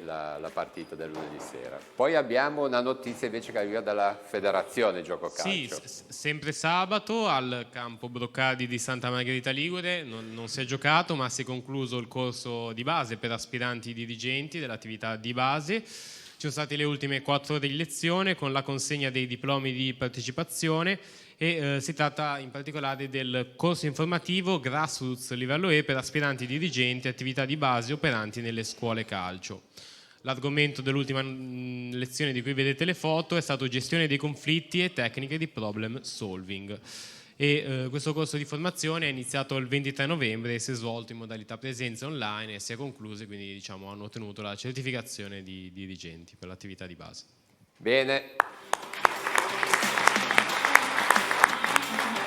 la partita del lunedì sera. Poi abbiamo una notizia invece che arriva dalla Federazione Gioco Calcio. Sì, sempre sabato al campo Broccardi di Santa Margherita Ligure non si è giocato ma si è concluso il corso di base per aspiranti dirigenti dell'attività di base. Ci sono state le ultime 4 ore di lezione con la consegna dei diplomi di partecipazione e si tratta in particolare del corso informativo Grassroots livello E per aspiranti dirigenti e attività di base operanti nelle scuole calcio. L'argomento dell'ultima lezione di cui vedete le foto è stato gestione dei conflitti e tecniche di problem solving. E questo corso di formazione è iniziato il 23 novembre e si è svolto in modalità presenza online e si è concluso, quindi hanno ottenuto la certificazione di dirigenti per l'attività di base. Bene.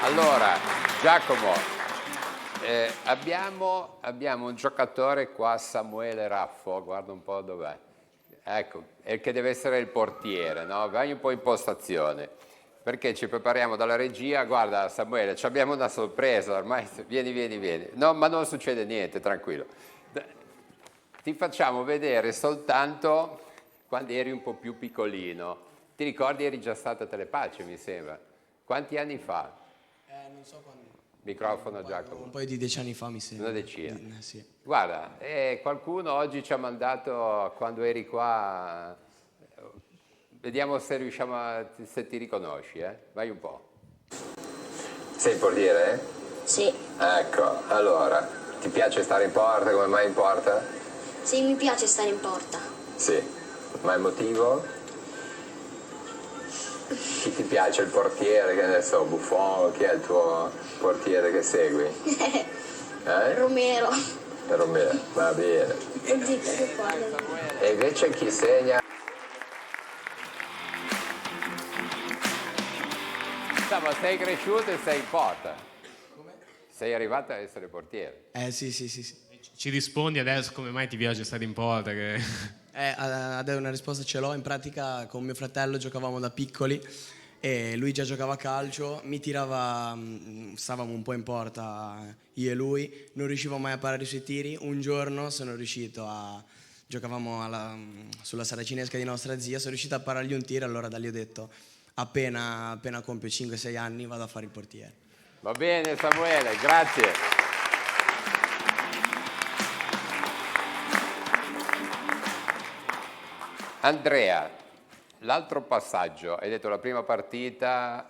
Allora, Giacomo, abbiamo un giocatore qua, Samuele Raffo, guarda un po' dov'è. Ecco, è che deve essere il portiere, no? Vai un po' in postazione. Perché ci prepariamo dalla regia, guarda Samuele, abbiamo una sorpresa, ormai vieni. No, ma non succede niente, tranquillo. Ti facciamo vedere soltanto quando eri un po' più piccolino. Ti ricordi eri già stato a Telepace, mi sembra. Quanti anni fa? Non so quando. Microfono, Giacomo. Un paio di 10 anni fa, mi sembra. Una decina. Sì. Guarda, qualcuno oggi ci ha mandato, quando eri qua, vediamo se riusciamo se ti riconosci, Vai un po'. Sei il portiere? Sì. Ecco, allora, ti piace stare in porta? Come mai in porta? Sì, mi piace stare in porta. Sì. Ma il motivo? Chi ti piace? Il portiere, che ne so, Buffon? Chi è il tuo portiere che segui? Romero. Romero, va bene. Zitto, che parla. E invece chi segna? Ma sei cresciuto e sei in porta. Come? Sei arrivato a essere portiere. Sì. Ci rispondi adesso come mai ti piace stare in porta? Adesso una risposta ce l'ho. In pratica con mio fratello giocavamo da piccoli e lui già giocava a calcio, mi tirava, stavamo un po' in porta io e lui, non riuscivo mai a parare sui tiri. Un giorno sono riuscito giocavamo sulla saracinesca di nostra zia, sono riuscito a parargli un tiro, allora da lì ho detto appena compio 5-6 anni vado a fare il portiere. Va bene Samuele, grazie. Andrea, l'altro passaggio, hai detto la prima partita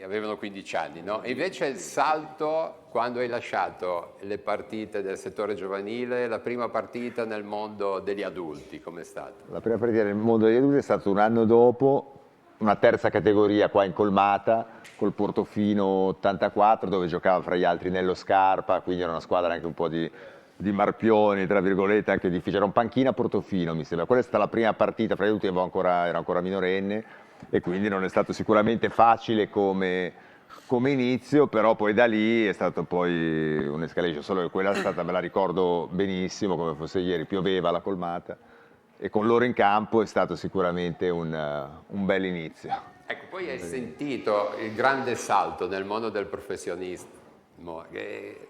avevano 15 anni, no? E invece il salto quando hai lasciato le partite del settore giovanile, la prima partita nel mondo degli adulti, com'è stato? La prima partita nel mondo degli adulti è stato un anno dopo, una terza categoria qua in Colmata, col Portofino 84, dove giocava fra gli altri Nello Scarpa, quindi era una squadra anche un po' di marpioni, tra virgolette, anche difficile. Era un panchina Portofino, mi sembra. Quella è stata la prima partita fra gli adulti, ero ancora minorenne e quindi non è stato sicuramente facile come inizio, però poi da lì è stato poi un'escalation, solo che quella è stata, me la ricordo benissimo, come fosse ieri, pioveva alla Colmata e con loro in campo è stato sicuramente un bel inizio. Ecco, poi hai sentito il grande salto nel mondo del professionismo,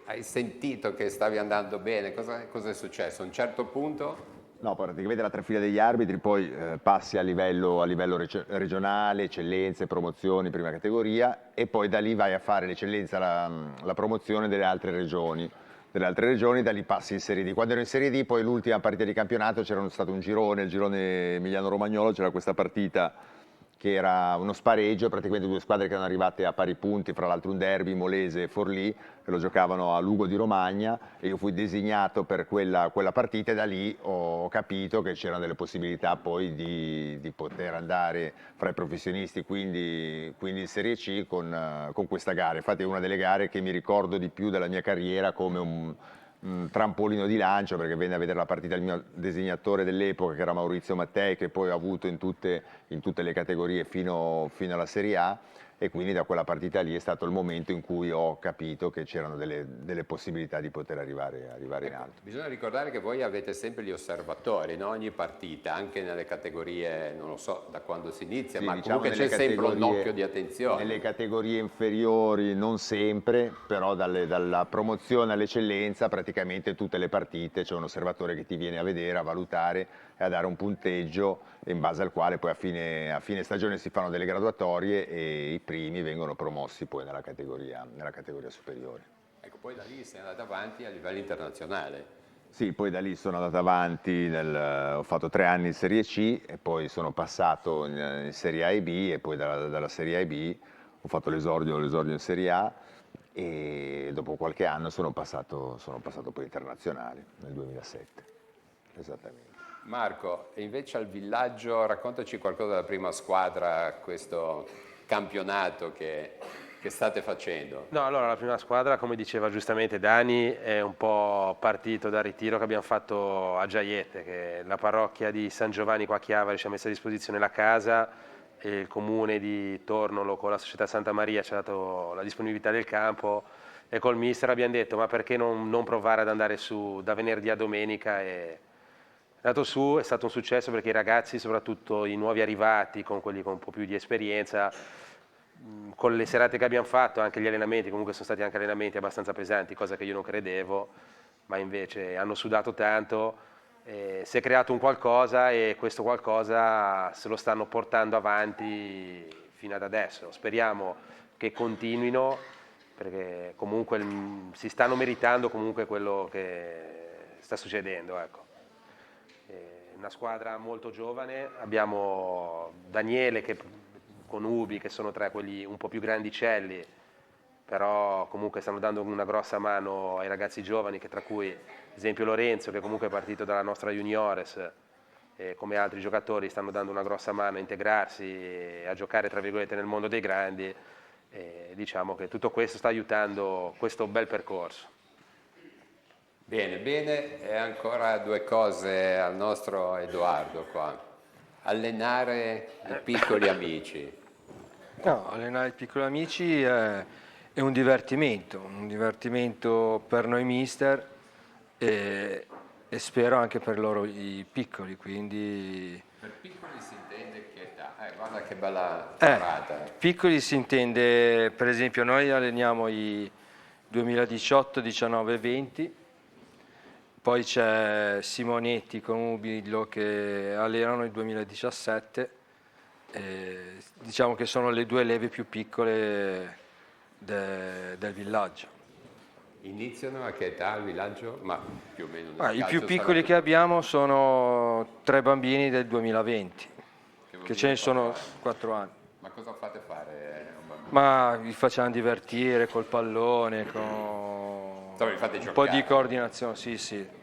hai sentito che stavi andando bene, cosa è successo? A un certo punto? No, praticamente la trafila degli arbitri poi passi a livello regionale, eccellenze, promozioni, prima categoria, e poi da lì vai a fare l'eccellenza, la promozione delle altre regioni. Da lì passi in Serie D. Quando ero in Serie D, poi l'ultima partita di campionato c'era stato un girone, il girone Emiliano-Romagnolo, c'era questa partita che era uno spareggio, praticamente due squadre che erano arrivate a pari punti, fra l'altro un derby, Molese e Forlì, che lo giocavano a Lugo di Romagna, e io fui designato per quella partita, e da lì ho capito che c'erano delle possibilità poi di poter andare fra i professionisti, quindi in Serie C con questa gara. Infatti è una delle gare che mi ricordo di più della mia carriera come un trampolino di lancio, perché venne a vedere la partita il mio designatore dell'epoca, che era Maurizio Mattei, che poi ho avuto in tutte le categorie fino alla Serie A, e quindi da quella partita lì è stato il momento in cui ho capito che c'erano delle possibilità di poter arrivare in alto. Bisogna ricordare che voi avete sempre gli osservatori, no? Ogni partita, anche nelle categorie, non lo so da quando si inizia, Sì, ma diciamo comunque c'è sempre un occhio di attenzione. Nelle categorie inferiori non sempre, però dalla promozione all'eccellenza praticamente tutte le partite c'è un osservatore che ti viene a vedere, a valutare e a dare un punteggio, in base al quale poi a fine stagione si fanno delle graduatorie e i primi vengono promossi poi nella categoria superiore. Ecco, poi da lì sei andato avanti a livello internazionale. Sì, poi da lì sono andato avanti, ho fatto 3 anni in Serie C e poi sono passato in Serie A e B, e poi dalla Serie A e B ho fatto l'esordio in Serie A, e dopo qualche anno sono passato poi internazionale, nel 2007, esattamente. Marco, e invece al Villaggio raccontaci qualcosa della prima squadra, questo campionato che state facendo. No, allora la prima squadra, come diceva giustamente Dani, è un po' partito dal ritiro che abbiamo fatto a Giaiette, che la parrocchia di San Giovanni qua a Chiavari ci ha messo a disposizione la casa, e il comune di Tornolo con la società Santa Maria ci ha dato la disponibilità del campo, e col mister abbiamo detto ma perché non provare ad andare su da venerdì a domenica, e è andato su, è stato un successo perché i ragazzi, soprattutto i nuovi arrivati, con quelli con un po' più di esperienza, con le serate che abbiamo fatto, anche gli allenamenti, comunque sono stati anche allenamenti abbastanza pesanti, cosa che io non credevo, ma invece hanno sudato tanto, si è creato un qualcosa, e questo qualcosa se lo stanno portando avanti fino ad adesso. Speriamo che continuino, perché comunque si stanno meritando comunque quello che sta succedendo, ecco. Una squadra molto giovane, abbiamo Daniele con Ubi, che sono tra quelli un po' più grandicelli, però comunque stanno dando una grossa mano ai ragazzi giovani, che tra cui ad esempio Lorenzo, che comunque è partito dalla nostra juniores, e come altri giocatori stanno dando una grossa mano a integrarsi e a giocare tra virgolette nel mondo dei grandi, e diciamo che tutto questo sta aiutando questo bel percorso. Bene, e ancora 2 cose al nostro Edoardo qua. Allenare i piccoli amici. No, allenare i piccoli amici è un divertimento per noi mister, e spero anche per loro i piccoli, quindi... Per piccoli si intende che età? Guarda che bella parata. Piccoli si intende, per esempio noi alleniamo i 2018, 19 20, poi c'è Simonetti con Ubillo che allenano il 2017, diciamo che sono le 2 leve più piccole del villaggio. Iniziano a che età il villaggio? Ma più o meno. I più piccoli che abbiamo sono 3 bambini del 2020, che ce ne sono 4 anni. Ma cosa fate fare a un bambino? Ma vi facciamo divertire col pallone, con un po' di coordinazione, sì.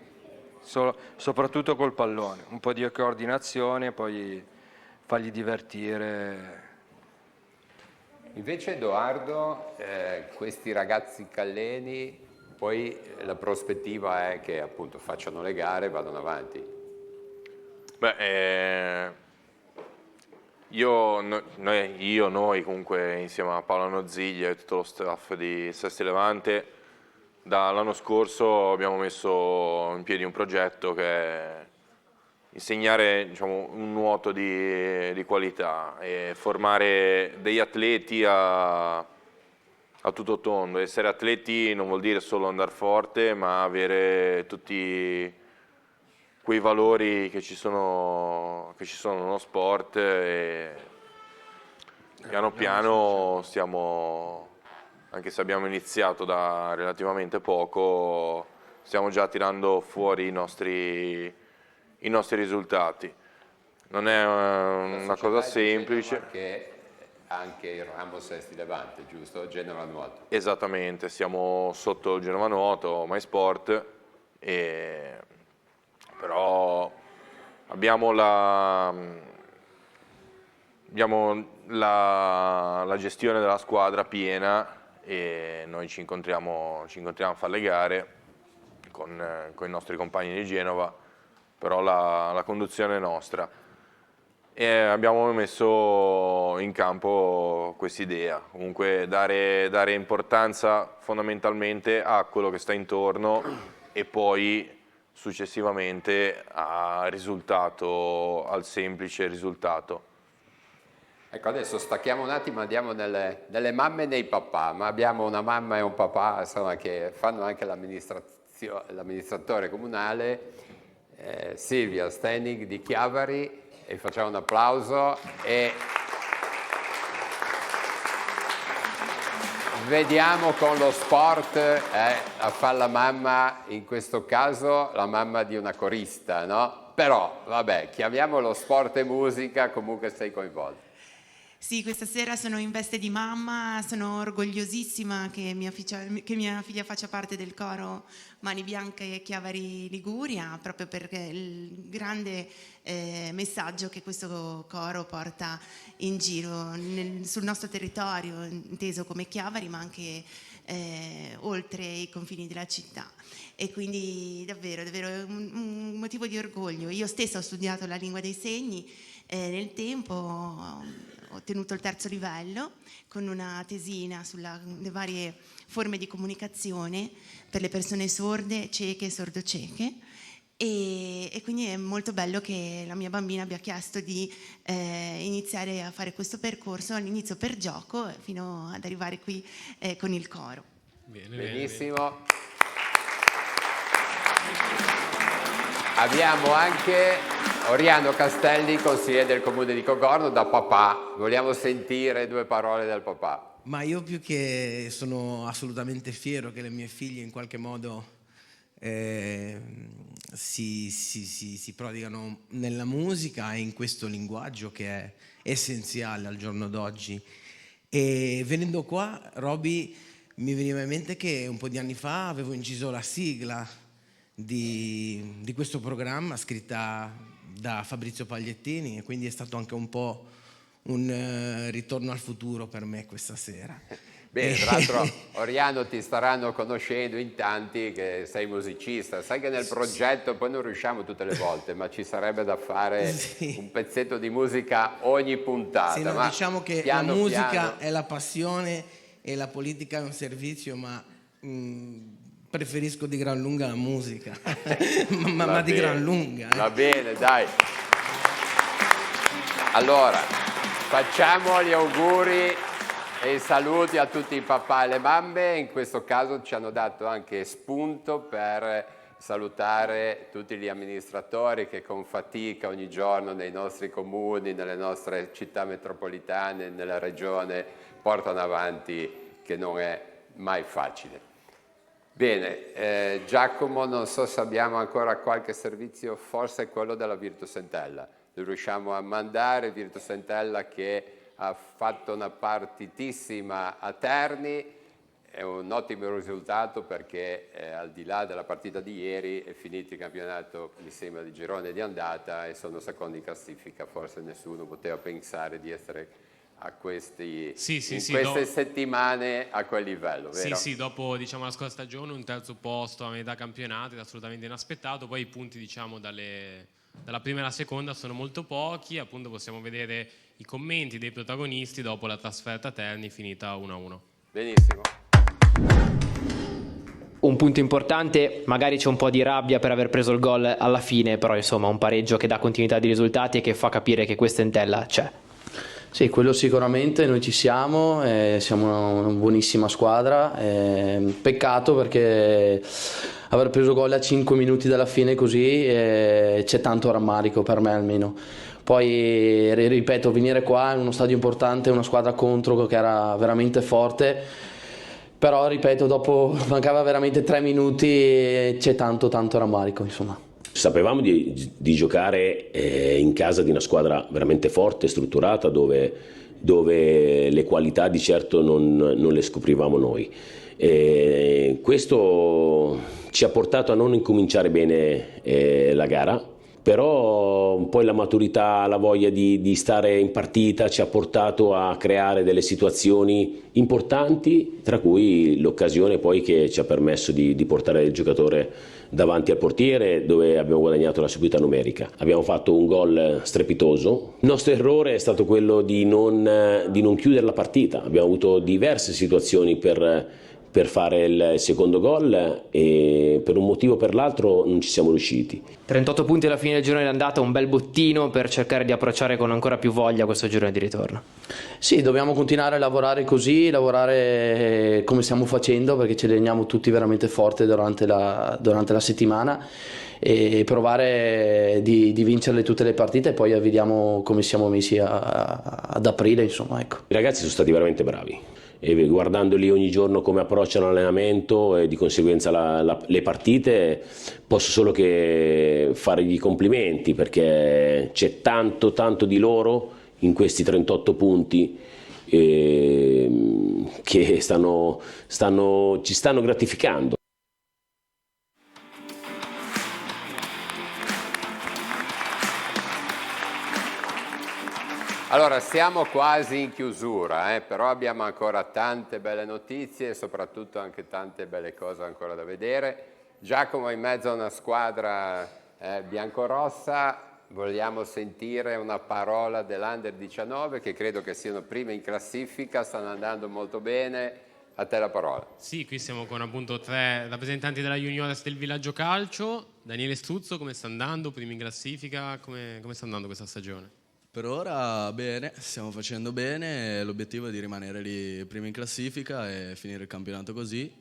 Soprattutto col pallone, un po' di coordinazione, poi fargli divertire. Invece Edoardo, questi ragazzi calleni, poi la prospettiva è che appunto facciano le gare e vadano avanti. Noi comunque insieme a Paolo Noziglia e tutto lo staff di Sesti Levante, dall'anno scorso abbiamo messo in piedi un progetto che è insegnare, diciamo, un nuoto di qualità e formare degli atleti a tutto tondo. Essere atleti non vuol dire solo andare forte, ma avere tutti quei valori che ci sono nello sport, e piano piano stiamo, anche se abbiamo iniziato da relativamente poco, stiamo già tirando fuori i nostri risultati. Non è una cosa semplice. Che anche il ramo Sesti Levante, giusto? Genova Nuoto. Esattamente, siamo sotto il Genova Nuoto, MySport, però abbiamo la gestione della squadra piena, e noi ci incontriamo a fare le gare con i nostri compagni di Genova, però la conduzione è nostra. E abbiamo messo in campo quest'idea, comunque dare importanza fondamentalmente a quello che sta intorno e poi successivamente al semplice risultato. Ecco, adesso stacchiamo un attimo, andiamo nelle mamme e nei papà, ma abbiamo una mamma e un papà, insomma, che fanno anche l'amministratore comunale, Silvia Stenig di Chiavari, e facciamo un applauso, e vediamo con lo sport a fare la mamma, in questo caso la mamma di una corista, no? Però vabbè, chiamiamolo sport e musica, comunque sei coinvolta. Sì, questa sera sono in veste di mamma, sono orgogliosissima che mia figlia faccia parte del coro Mani Bianche Chiavari Liguria, proprio perché il grande messaggio che questo coro porta in giro sul nostro territorio, inteso come Chiavari, ma anche oltre i confini della città. E quindi davvero un motivo di orgoglio. Io stessa ho studiato la lingua dei segni, nel tempo ho ottenuto il 3° livello con una tesina sulle varie forme di comunicazione per le persone sorde, cieche e sordocieche, e quindi è molto bello che la mia bambina abbia chiesto di iniziare a fare questo percorso, all'inizio per gioco, fino ad arrivare qui con il coro. Benissimo. Abbiamo anche Oriano Castelli, consigliere del comune di Cogorno, da papà. Vogliamo sentire 2 parole dal papà. Ma io più che sono assolutamente fiero che le mie figlie in qualche modo si prodigano nella musica e in questo linguaggio che è essenziale al giorno d'oggi. E venendo qua, Roby, mi veniva in mente che un po' di anni fa avevo inciso la sigla di questo programma, scritta da Fabrizio Pagliettini, e quindi è stato anche un po' un ritorno al futuro per me questa sera. Bene, tra l'altro Oriano ti staranno conoscendo in tanti che sei musicista, sai che nel progetto poi non riusciamo tutte le volte, ma ci sarebbe da fare un pezzetto di musica ogni puntata. Sì, no, ma diciamo che piano, la musica piano è la passione e la politica è un servizio, ma preferisco di gran lunga la musica, ma di gran lunga. Va bene, dai. Allora, facciamo gli auguri e i saluti a tutti i papà e le mamme. In questo caso ci hanno dato anche spunto per salutare tutti gli amministratori che con fatica ogni giorno nei nostri comuni, nelle nostre città metropolitane, nella regione portano avanti, che non è mai facile. Bene, Giacomo, non so se abbiamo ancora qualche servizio, forse quello della Virtus Entella. Lo riusciamo a mandare, Virtus Entella che ha fatto una partitissima a Terni, è un ottimo risultato perché al di là della partita di ieri è finito il campionato, mi sembra, di girone di andata e sono secondi in classifica, forse nessuno poteva pensare di essere a queste settimane a quel livello, vero? Sì, dopo la scorsa stagione un 3° posto a metà campionato è assolutamente inaspettato, poi i punti dalla prima e la seconda sono molto pochi, appunto possiamo vedere i commenti dei protagonisti dopo la trasferta a Terni finita 1-1. Benissimo. Un punto importante, magari c'è un po' di rabbia per aver preso il gol alla fine, però insomma un pareggio che dà continuità di risultati e che fa capire che questa Entella c'è. Sì, quello sicuramente, noi ci siamo siamo una buonissima squadra, peccato perché aver preso gol a 5 minuti dalla fine così c'è tanto rammarico per me almeno. Poi ripeto, venire qua in uno stadio importante, una squadra contro che era veramente forte, però ripeto, dopo mancava veramente 3 minuti e c'è tanto rammarico, insomma. Sapevamo di giocare in casa di una squadra veramente forte, strutturata, dove le qualità di certo non le scoprivamo noi. Questo ci ha portato a non incominciare bene la gara, però poi la maturità, la voglia di stare in partita ci ha portato a creare delle situazioni importanti, tra cui l'occasione poi che ci ha permesso di portare il giocatore davanti al portiere, dove abbiamo guadagnato la superiorità numerica. Abbiamo fatto un gol strepitoso. Il nostro errore è stato quello di non chiudere la partita. Abbiamo avuto diverse situazioni per fare il secondo gol e per un motivo o per l'altro non ci siamo riusciti. 38 punti alla fine del girone d'andata, un bel bottino per cercare di approcciare con ancora più voglia questo girone di ritorno. Sì, dobbiamo continuare a lavorare così, lavorare come stiamo facendo, perché ci alleniamo tutti veramente forte durante la settimana, e provare di vincerle tutte le partite e poi vediamo come siamo messi ad aprile, insomma, ecco. I ragazzi sono stati veramente bravi. E guardandoli ogni giorno come approcciano l'allenamento e di conseguenza le partite, posso solo che fargli i complimenti, perché c'è tanto di loro in questi 38 punti che ci stanno gratificando. Allora, siamo quasi in chiusura, però abbiamo ancora tante belle notizie e soprattutto anche tante belle cose ancora da vedere. Giacomo è in mezzo a una squadra biancorossa, vogliamo sentire una parola dell'Under 19 che credo che siano prime in classifica, stanno andando molto bene. A te la parola. Sì, qui siamo con appunto 3 rappresentanti della Juniores del Villaggio Calcio. Daniele Struzzo, come sta andando? Primi in classifica, come sta andando questa stagione? Per ora bene, stiamo facendo bene, l'obiettivo è di rimanere lì prima in classifica e finire il campionato così.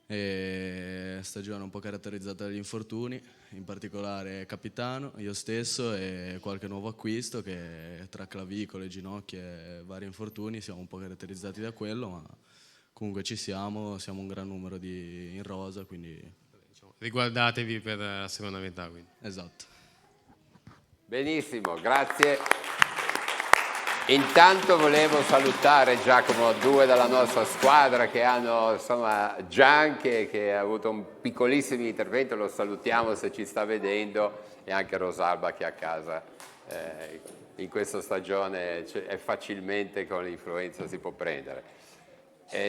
Stagione un po' caratterizzata dagli infortuni, in particolare capitano, io stesso e qualche nuovo acquisto che tra clavicole, ginocchia e vari infortuni siamo un po' caratterizzati da quello, ma comunque ci siamo un gran numero in rosa, quindi riguardatevi per la seconda metà. Quindi. Esatto. Benissimo, grazie. Intanto volevo salutare Giacomo, 2 dalla nostra squadra che hanno, insomma, Gian che ha avuto un piccolissimo intervento, lo salutiamo se ci sta vedendo, e anche Rosalba che a casa in questa stagione è facilmente con l'influenza si può prendere.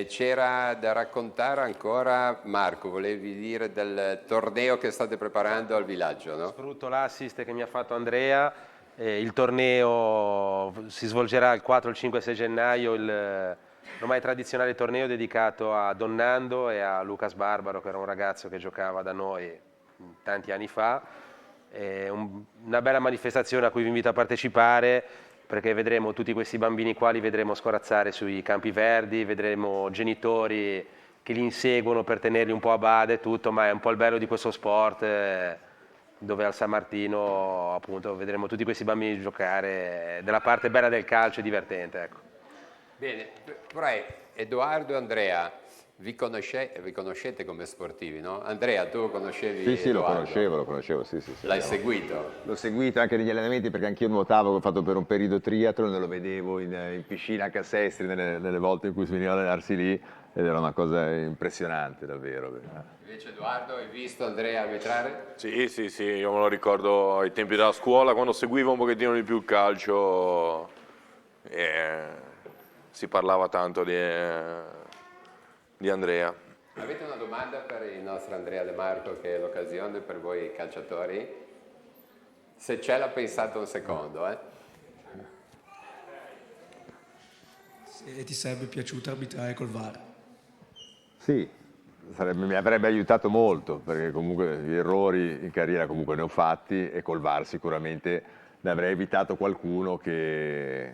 C'era da raccontare ancora, Marco, volevi dire del torneo che state preparando al villaggio, no? Sfrutto l'assist che mi ha fatto Andrea. Il torneo si svolgerà il 4, il 5 e 6 gennaio, ormai tradizionale torneo dedicato a Don Nando e a Lucas Barbaro, che era un ragazzo che giocava da noi tanti anni fa. È una bella manifestazione a cui vi invito a partecipare, perché vedremo tutti questi bambini qua, li vedremo scorazzare sui campi verdi, vedremo genitori che li inseguono per tenerli un po' a bada e tutto, ma è un po' il bello di questo sport, dove al San Martino appunto vedremo tutti questi bambini giocare, della parte bella del calcio, è divertente, ecco. Bene, vorrei, Edoardo e Andrea, vi conoscete come sportivi, no? Andrea, tu conoscevi Sì, Edoardo? lo conoscevo, sì. L'hai seguito? L'ho seguito anche negli allenamenti, perché anch'io nuotavo, ho fatto per un periodo triathlon e lo vedevo in piscina anche a Sestri nelle volte in cui si veniva ad allenarsi lì, ed era una cosa impressionante davvero. Invece Edoardo, hai visto Andrea arbitrare? Sì, io me lo ricordo ai tempi della scuola, quando seguivo un pochettino di più il calcio, si parlava tanto di Andrea. Avete una domanda per il nostro Andrea De Marco, che è l'occasione per voi calciatori? Se c'è, l'ha pensato un secondo, Se ti sarebbe piaciuto arbitrare col VAR? Sì, mi avrebbe aiutato molto, perché comunque gli errori in carriera comunque ne ho fatti, e col VAR sicuramente ne avrei evitato qualcuno che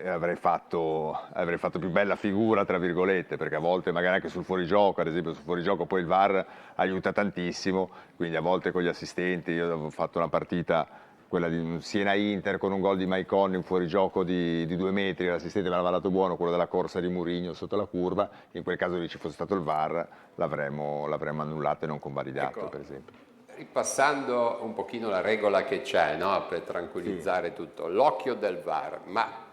avrei fatto più bella figura, tra virgolette, perché a volte magari anche sul fuorigioco, ad esempio sul fuorigioco poi il VAR aiuta tantissimo, quindi a volte con gli assistenti, io avevo fatto una partita, quella di un Siena-Inter con un gol di Maicon in fuorigioco di 2 metri, l'assistente me l'aveva dato buono, quello della corsa di Mourinho sotto la curva, in quel caso lì ci fosse stato il VAR l'avremmo annullato e non convalidato, Ecco. per esempio. Ripassando un pochino la regola che c'è, no? Per tranquillizzare tutto, l'occhio del VAR, ma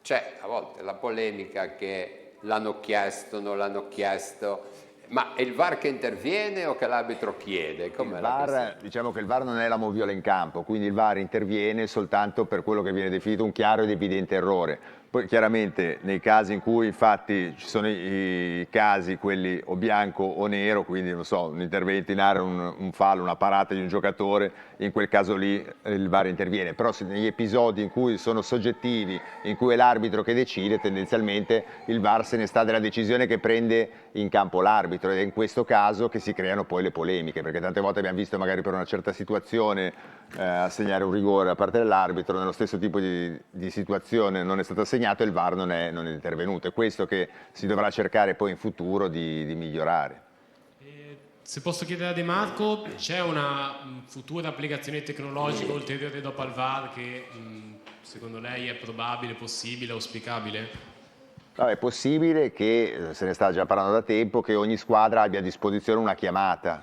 c'è a volte la polemica che l'hanno chiesto, non l'hanno chiesto, ma è il VAR che interviene o che l'arbitro chiede? Com'è la questione? Diciamo che il VAR non è la moviola in campo, quindi il VAR interviene soltanto per quello che viene definito un chiaro ed evidente errore. Poi chiaramente nei casi in cui infatti ci sono i casi, quelli o bianco o nero, quindi non so, un intervento in area, un fallo, una parata di un giocatore, in quel caso lì il VAR interviene. Però se negli episodi in cui sono soggettivi, in cui è l'arbitro che decide, tendenzialmente il VAR se ne sta della decisione che prende in campo l'arbitro, ed è in questo caso che si creano poi le polemiche, perché tante volte abbiamo visto magari per una certa situazione assegnare un rigore da parte dell'arbitro, nello stesso tipo di situazione non è stato assegnato e il VAR non è intervenuto. È questo che si dovrà cercare poi in futuro di migliorare. Se posso chiedere a De Marco, c'è una futura applicazione tecnologica ulteriore dopo al VAR che secondo lei è probabile, possibile, auspicabile? No, è possibile che, se ne sta già parlando da tempo, che ogni squadra abbia a disposizione una chiamata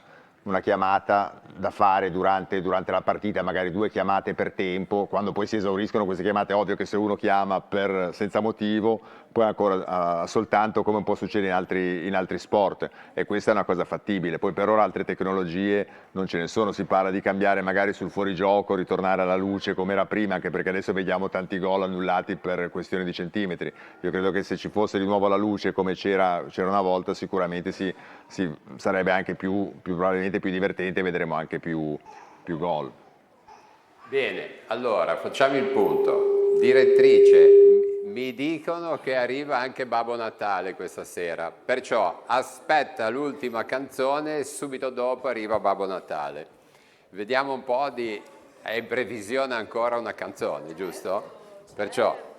da fare durante la partita, magari 2 chiamate per tempo. Quando poi si esauriscono queste chiamate è ovvio che se uno chiama senza motivo, poi ancora soltanto, come può succedere in altri sport, e questa è una cosa fattibile. Poi per ora altre tecnologie non ce ne sono, si parla di cambiare magari sul fuorigioco, ritornare alla luce come era prima, anche perché adesso vediamo tanti gol annullati per questioni di centimetri. Io credo che se ci fosse di nuovo la luce come c'era una volta, sicuramente sarebbe anche probabilmente più divertente e vedremo anche più gol. Bene, allora facciamo il punto. Direttrice, mi dicono che arriva anche Babbo Natale questa sera, perciò aspetta l'ultima canzone e subito dopo arriva Babbo Natale. Vediamo un po' è in previsione ancora una canzone, giusto? Perciò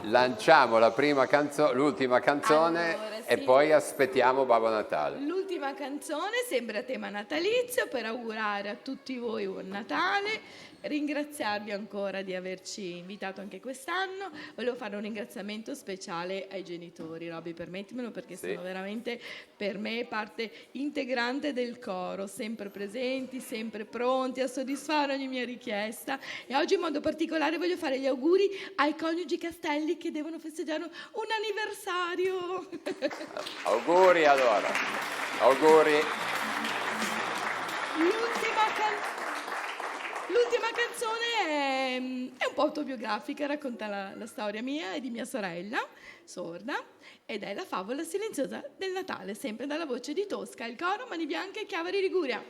lanciamo l'ultima canzone, allora, e sì. poi aspettiamo Babbo Natale. L'ultima canzone sempre a tema natalizio per augurare a tutti voi buon Natale, ringraziarvi ancora di averci invitato anche quest'anno. Volevo fare un ringraziamento speciale ai genitori, Robby, permettimelo, perché Sì. sono veramente per me parte integrante del coro, sempre presenti, sempre pronti a soddisfare ogni mia richiesta, e oggi in modo particolare voglio fare gli auguri ai coniugi Castelli che devono festeggiare un anniversario. Auguri allora, auguri. L'ultima canzone è un po' autobiografica, racconta la storia mia e di mia sorella, sorda, ed è la favola silenziosa del Natale, sempre dalla voce di Tosca, il coro Mani Bianche e Chiavari Liguria.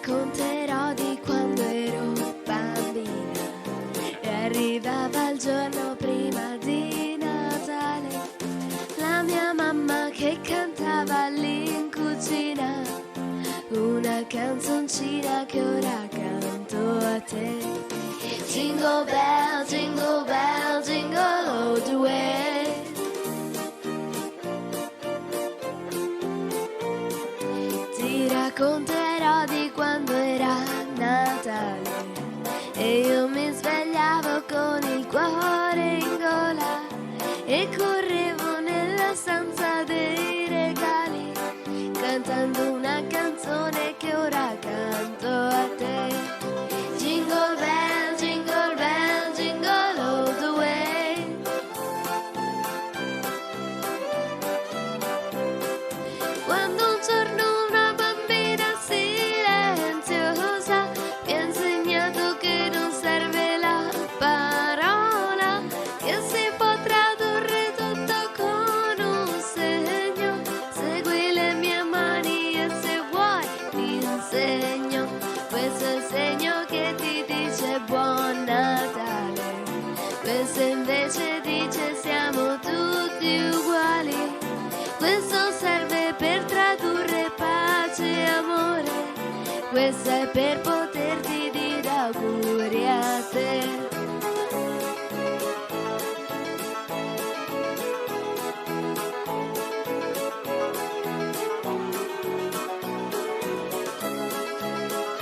Racconterò di quando ero bambina e arrivava il giorno prima di Natale, la mia mamma che cantava lì in cucina una canzoncina che ora canto a te. Jingle bell, jingle all the way. Ti racconterò di quando era Natale e io mi svegliavo con il cuore in gola e correvo nella stanza dei regali cantando una canzone che ora canto a te. Jingle bell, jingle all the way. Quando un giorno una bambina silenziosa mi ha insegnato che non serve la parola, che si può tradurre tutto con un segno. Segui le mie mani e se vuoi ti insegno. Questo è il invece dice siamo tutti uguali. Questo serve per tradurre pace e amore, questo è per poterti dire auguri a te.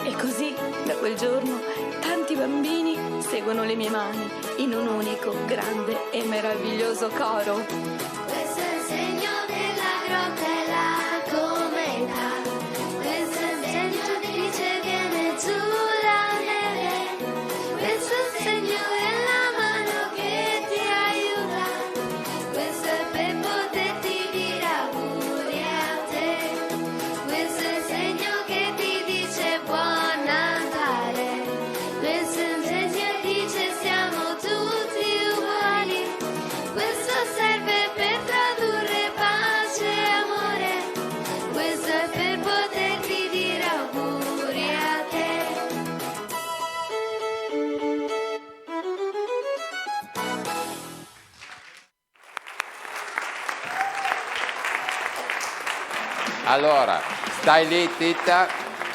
E così, da quel giorno, tanti bambini seguono le mie mani in un unico, grande e meraviglioso coro. Questo è il segno della grotta e la cometa, questo è il segno che dice viene giù la neve, questo è il segno della mano che ti aiuta, questo è per poterti dire auguri a te, questo è il segno che ti dice buon Natale, questo è il segno che dice siamo tutti uguali, questo serve per tradurre pace e amore, questo è per poterti dire auguri a te. Allora, stai lì Titta,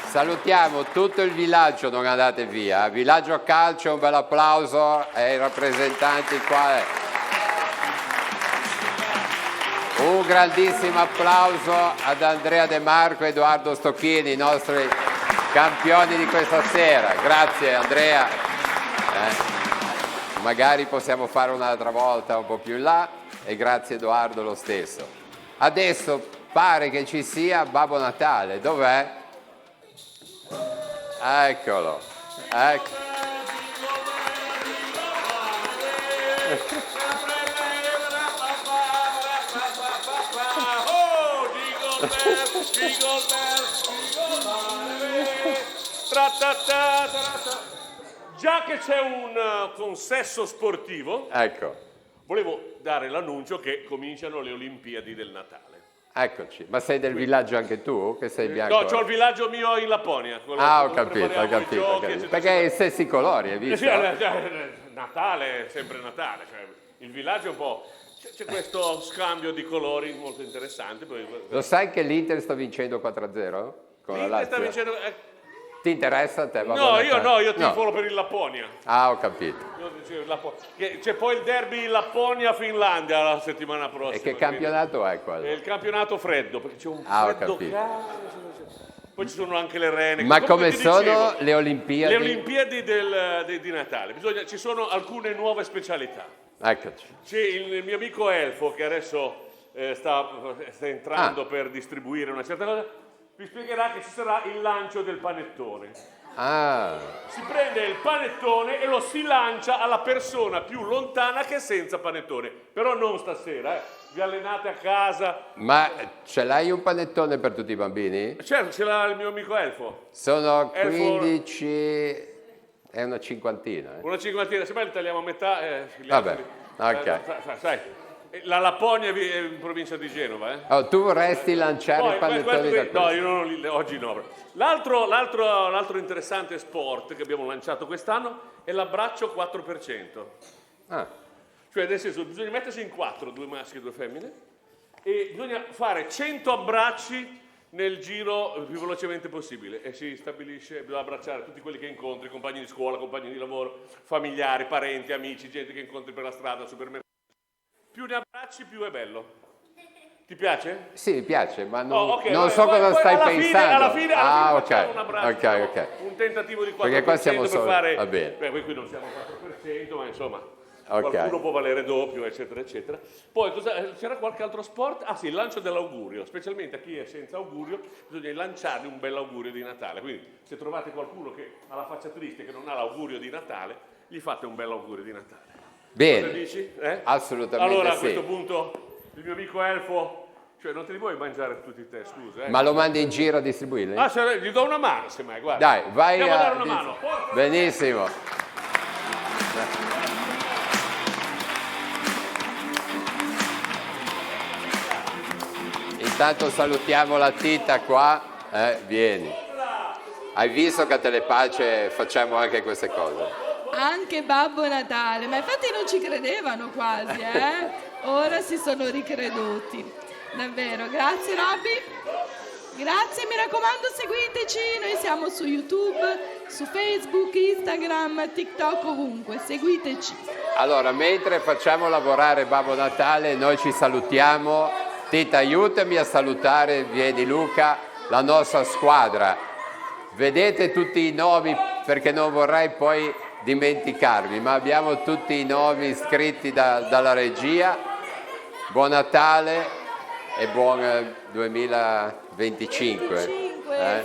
salutiamo tutto il villaggio, non andate via. Villaggio Calcio, un bel applauso ai rappresentanti qua. Un grandissimo applauso ad Andrea De Marco e Edoardo Stocchini, i nostri campioni di questa sera. Grazie Andrea. Magari possiamo fare un'altra volta un po' più in là, e grazie Edoardo lo stesso. Adesso pare che ci sia Babbo Natale, dov'è? Eccolo, ecco. Già che c'è un consesso sportivo, Ecco, volevo dare l'annuncio che cominciano le Olimpiadi del Natale. eccoci. Ma sei del villaggio anche tu? Che sei bianco? No, c'ho il villaggio mio in Lapponia. Ho capito. Perché hai i stessi colori, hai visto? Natale, sempre Natale. Cioè, il villaggio è un po'... C'è questo scambio di colori molto interessante. Poi... Lo sai che l'Inter sta vincendo 4-0? Con la L'Inter sta Lazio? vincendo... Ti interessa a te? No, io tifo per il Lapponia. Ho capito. C'è poi il derby Lapponia-Finlandia la settimana prossima. E che campionato è quello? È il campionato freddo, perché c'è un Ho freddo capito. Poi ci sono anche le rene. Ma Comunque come ti sono dicevo, le Olimpiadi? Le Olimpiadi di Natale. Ci sono alcune nuove specialità. Eccoci. C'è il mio amico Elfo che adesso sta entrando per distribuire una certa cosa. Vi spiegherà che ci sarà il lancio del panettone. Si prende il panettone e lo si lancia alla persona più lontana che è senza panettone. Però non stasera, vi allenate a casa. Ma ce l'hai un panettone per tutti i bambini? Certo, ce l'ha il mio amico Elfo. Sono Elfo- 15, è una cinquantina. Una cinquantina, se mai li tagliamo a metà. Vabbè, ok. Sai, la Lapponia è in provincia di Genova. Oh, tu vorresti lanciare i panettoni da No, io oggi no. L'altro interessante sport che abbiamo lanciato quest'anno è l'abbraccio 4%. Cioè, nel senso, bisogna mettersi in 4, 2 maschi e 2 femmine, e bisogna fare 100 abbracci nel giro il più velocemente possibile, e si stabilisce, bisogna abbracciare tutti quelli che incontri, compagni di scuola, compagni di lavoro, familiari, parenti, amici, gente che incontri per la strada, al supermercato. Più ne abbracci, più è bello. Ti piace? Sì, mi piace, ma non, Okay, non vai, so poi cosa stai alla pensando. Alla fine ok, facciamo un abbraccio, ok. un tentativo di 4% Perché qua siamo per solo... fare... Va bene. Beh, qui non siamo 4%, ma insomma, Ok. qualcuno può valere doppio, eccetera, eccetera. Poi c'era qualche altro sport? Ah sì, il lancio dell'augurio, specialmente a chi è senza augurio, bisogna lanciargli un bel augurio di Natale. Quindi se trovate qualcuno che ha la faccia triste, che non ha l'augurio di Natale, gli fate un bel augurio di Natale. Bene, cosa dici? assolutamente allora, sì. a questo punto, il mio amico Elfo, cioè non te li vuoi mangiare tutti te, scusa. Ma lo mandi in giro a distribuirli? Gli do una mano, semmai, guarda. Dai, vai Andiamo a dare a... una mano. Benissimo. Intanto salutiamo la Tita qua. Vieni. Hai visto che a Telepace facciamo anche queste cose? Anche Babbo Natale, ma infatti non ci credevano quasi, Ora si sono ricreduti. Davvero, grazie Robby. Grazie, mi raccomando seguiteci, noi siamo su YouTube, su Facebook, Instagram, TikTok, ovunque, seguiteci. Allora, mentre facciamo lavorare Babbo Natale, noi ci salutiamo. Tita, aiutami a salutare, vieni Luca, la nostra squadra. Vedete tutti i nomi, perché non vorrei poi dimenticarmi, ma abbiamo tutti i nomi scritti dalla regia. Buon Natale e buon 2025.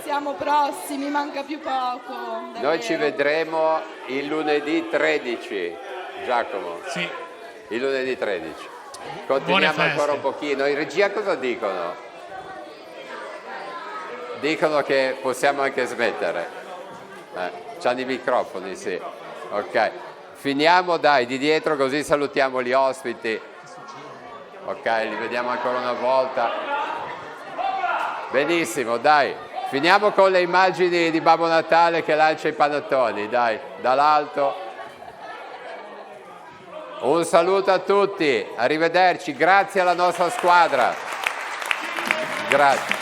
Siamo prossimi, manca più poco. Davvero. Noi ci vedremo il lunedì 13, Giacomo. Sì. Il lunedì 13. Continuiamo ancora un pochino. In regia cosa dicono? Dicono che possiamo anche smettere. C'hanno i microfoni, sì. Ok. Finiamo dai di dietro così salutiamo gli ospiti. Ok, li vediamo ancora una volta. Benissimo, dai. Finiamo con le immagini di Babbo Natale che lancia i panettoni, dai, dall'alto. Un saluto a tutti, arrivederci, grazie alla nostra squadra. Grazie.